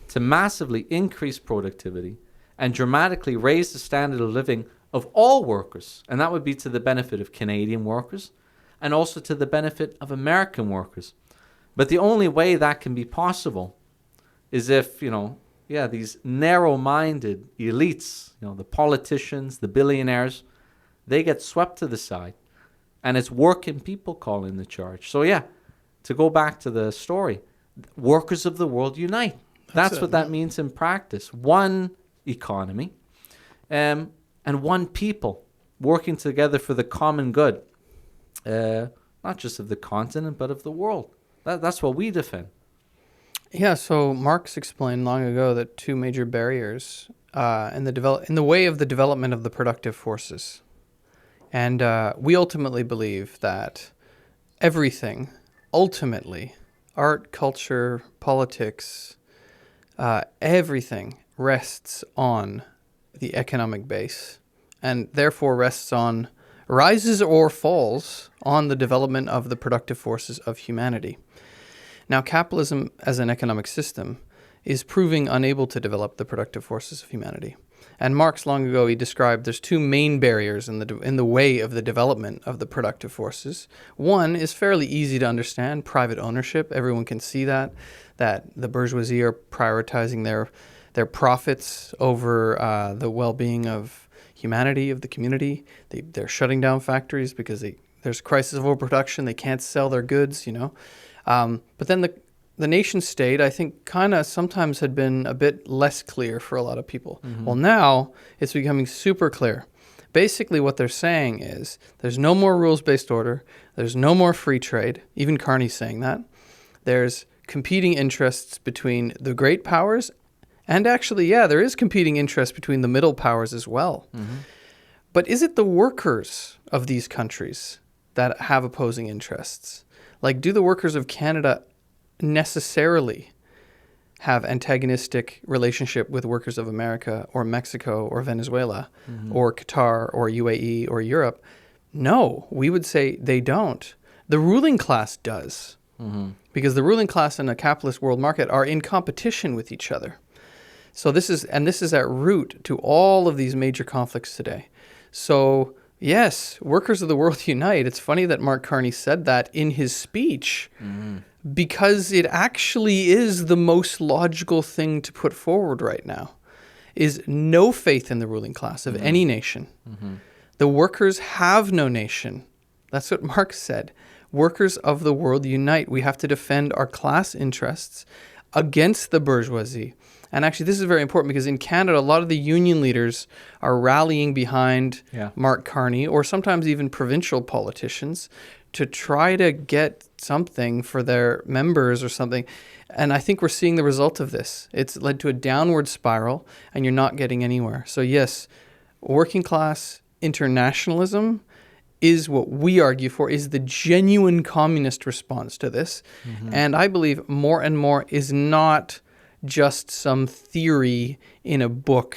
to massively increase productivity and dramatically raise the standard of living of all workers. And that would be to the benefit of Canadian workers and also to the benefit of American workers. But the only way that can be possible is if, these narrow-minded elites, the politicians, the billionaires, they get swept to the side. And it's working people calling the charge. So to go back to the story, workers of the world unite. That's what that means in practice. One economy and one people working together for the common good, not just of the continent, but of the world. That's what we defend.
Yeah, so Marx explained long ago that two major barriers in the way of the development of the productive forces. And we ultimately believe that everything, ultimately, art, culture, politics, everything rests on the economic base and therefore rises or falls on the development of the productive forces of humanity. Now, capitalism as an economic system is proving unable to develop the productive forces of humanity. And Marx, long ago, he described there's two main barriers in the way of the development of the productive forces. One is fairly easy to understand: private ownership. Everyone can see that the bourgeoisie are prioritizing their profits over the well-being of humanity, of the community. They're shutting down factories because there's a crisis of overproduction. They can't sell their goods, But then the nation state, I think, kind of sometimes had been a bit less clear for a lot of people. Mm-hmm. Well, now it's becoming super clear. Basically, what they're saying is there's no more rules-based order. There's no more free trade. Even Carney's saying that. There's competing interests between the great powers. And actually, there is competing interest between the middle powers as well. Mm-hmm. But is it the workers of these countries that have opposing interests? Like, do the workers of Canada necessarily have antagonistic relationship with workers of America or Mexico or Venezuela or Qatar or UAE or Europe? No, we would say they don't. The ruling class does. Because the ruling class and a capitalist world market are in competition with each other. So this is at root to all of these major conflicts today. So yes, workers of the world unite. It's funny that Mark Carney said that in his speech because it actually is the most logical thing to put forward right now, is no faith in the ruling class of any nation. The workers have no nation. That's what Marx said. Workers of the world unite. We have to defend our class interests against the bourgeoisie. And actually, this is very important because in Canada, a lot of the union leaders are rallying behind Mark Carney or sometimes even provincial politicians to try to get something for their members or something. And I think we're seeing the result of this. It's led to a downward spiral and you're not getting anywhere. So yes, working class internationalism is what we argue for, is the genuine communist response to this. And I believe more and more is not just some theory in a book,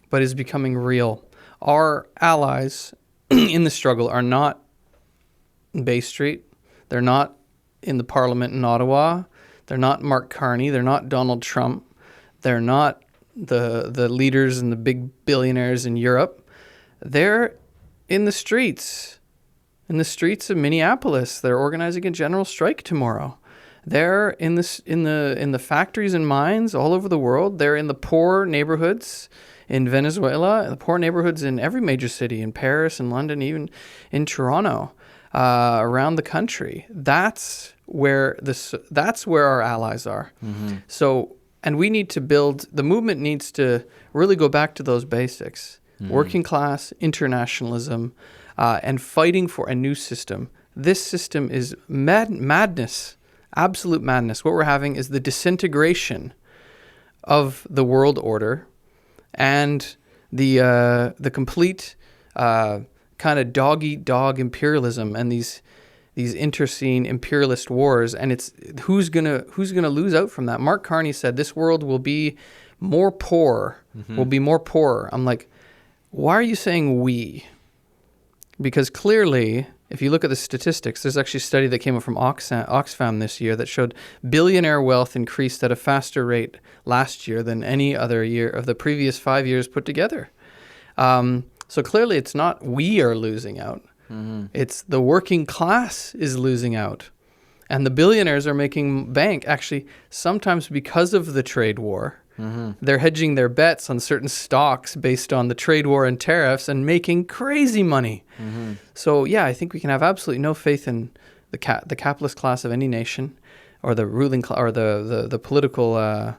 but is becoming real. Our allies in the struggle are not Bay Street. They're not in the parliament in Ottawa. They're not Mark Carney. They're not Donald Trump. They're not the leaders and the big billionaires in Europe. They're in the streets of Minneapolis. They're organizing a general strike tomorrow. They're in the factories and mines all over the world. They're in the poor neighborhoods in Venezuela, the poor neighborhoods in every major city, in Paris and London, even in Toronto, around the country. That's where our allies are. So, and we need to build. The movement needs to really go back to those basics: working class, internationalism, and fighting for a new system. This system is madness. Absolute madness. What we're having is the disintegration of the world order and the complete kind of dog-eat-dog imperialism and these interscene imperialist wars. And it's who's gonna lose out from that? Mark Carney said this world will be more poor. Will be more poor. I'm like, why are you saying we? Because clearly, if you look at the statistics, there's actually a study that came up from Oxfam this year that showed billionaire wealth increased at a faster rate last year than any other year of the previous 5 years put together. So clearly it's not we are losing out. It's the working class is losing out. And the billionaires are making bank, actually, sometimes because of the trade war. They're hedging their bets on certain stocks based on the trade war and tariffs and making crazy money. So yeah, I think we can have absolutely no faith in the capitalist class of any nation, or the ruling or the political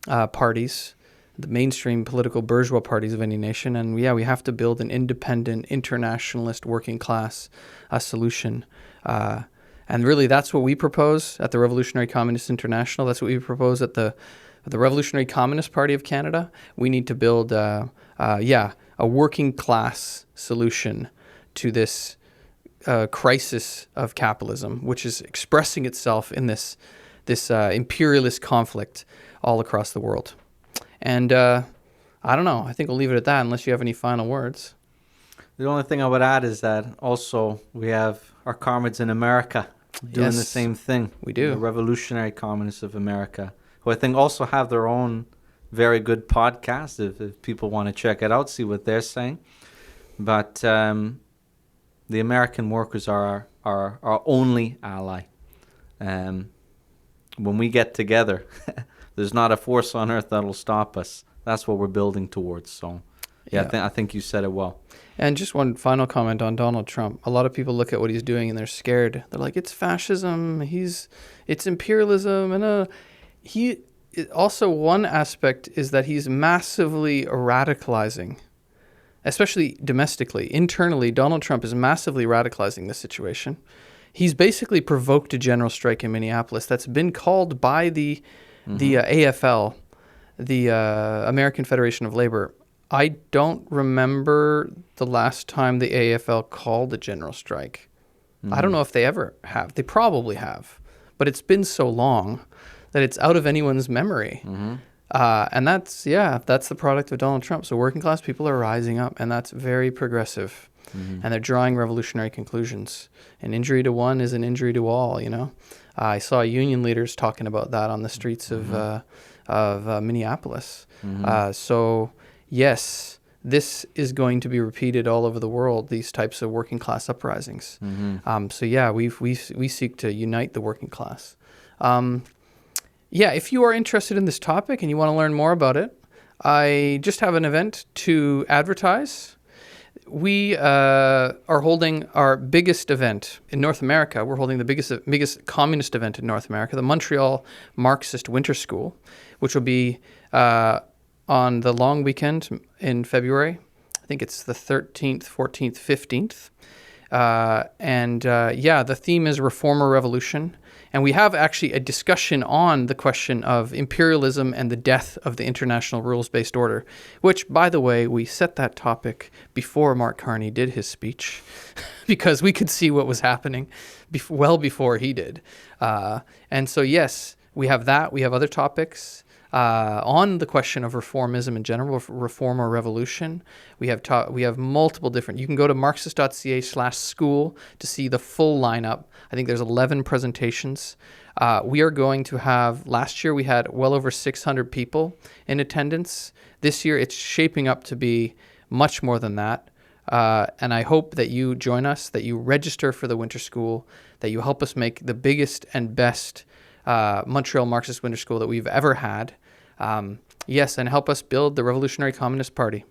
parties, the mainstream political bourgeois parties of any nation. And yeah, we have to build an independent, internationalist working class solution. And really, that's what we propose at the Revolutionary Communist International. That's what we propose at the Revolutionary Communist Party of Canada. We need to build, a working class solution to this crisis of capitalism, which is expressing itself in this imperialist conflict all across the world. And I don't know. I think we'll leave it at that unless you have any final words.
The only thing I would add is that also we have our comrades in America doing the same thing.
We do.
The Revolutionary Communists of America, who I think also have their own very good podcast if people want to check it out, see what they're saying. But the American workers are our only ally. When we get together, there's not a force on earth that'll stop us. That's what we're building towards. So, I think you said it well.
And just one final comment on Donald Trump. A lot of people look at what he's doing and they're scared. They're like, it's fascism. It's imperialism. And also one aspect is that he's massively radicalizing, especially domestically. Internally, Donald Trump is massively radicalizing the situation. He's basically provoked a general strike in Minneapolis that's been called by the AFL, the American Federation of Labor. I don't remember the last time the AFL called a general strike. I don't know if they ever have. They probably have. But it's been so long that it's out of anyone's memory. And that's the product of Donald Trump. So working class people are rising up, and that's very progressive. And they're drawing revolutionary conclusions. An injury to one is an injury to all, you know. I saw union leaders talking about that on the streets of Minneapolis. So, yes, this is going to be repeated all over the world, these types of working class uprisings. We seek to unite the working class. If you are interested in this topic and you want to learn more about it, I just have an event to advertise. We are holding our biggest event in North America. We're holding the biggest communist event in North America, the Montreal Marxist Winter School, which will be on the long weekend in February. I think it's the 13th, 14th, 15th. The theme is Reform or Revolution. And we have actually a discussion on the question of imperialism and the death of the international rules-based order, which, by the way, we set that topic before Mark Carney did his speech because we could see what was happening well before he did. And so, yes, we have that. We have other topics on the question of reformism in general, reform or revolution. We have multiple different. You can go to marxist.ca/school to see the full lineup. I think there's 11 presentations. We are going to have. Last year we had well over 600 people in attendance. This year it's shaping up to be much more than that. And I hope that you join us, that you register for the Winter School, that you help us make the biggest and best Montreal Marxist Winter School that we've ever had. And help us build the Revolutionary Communist Party.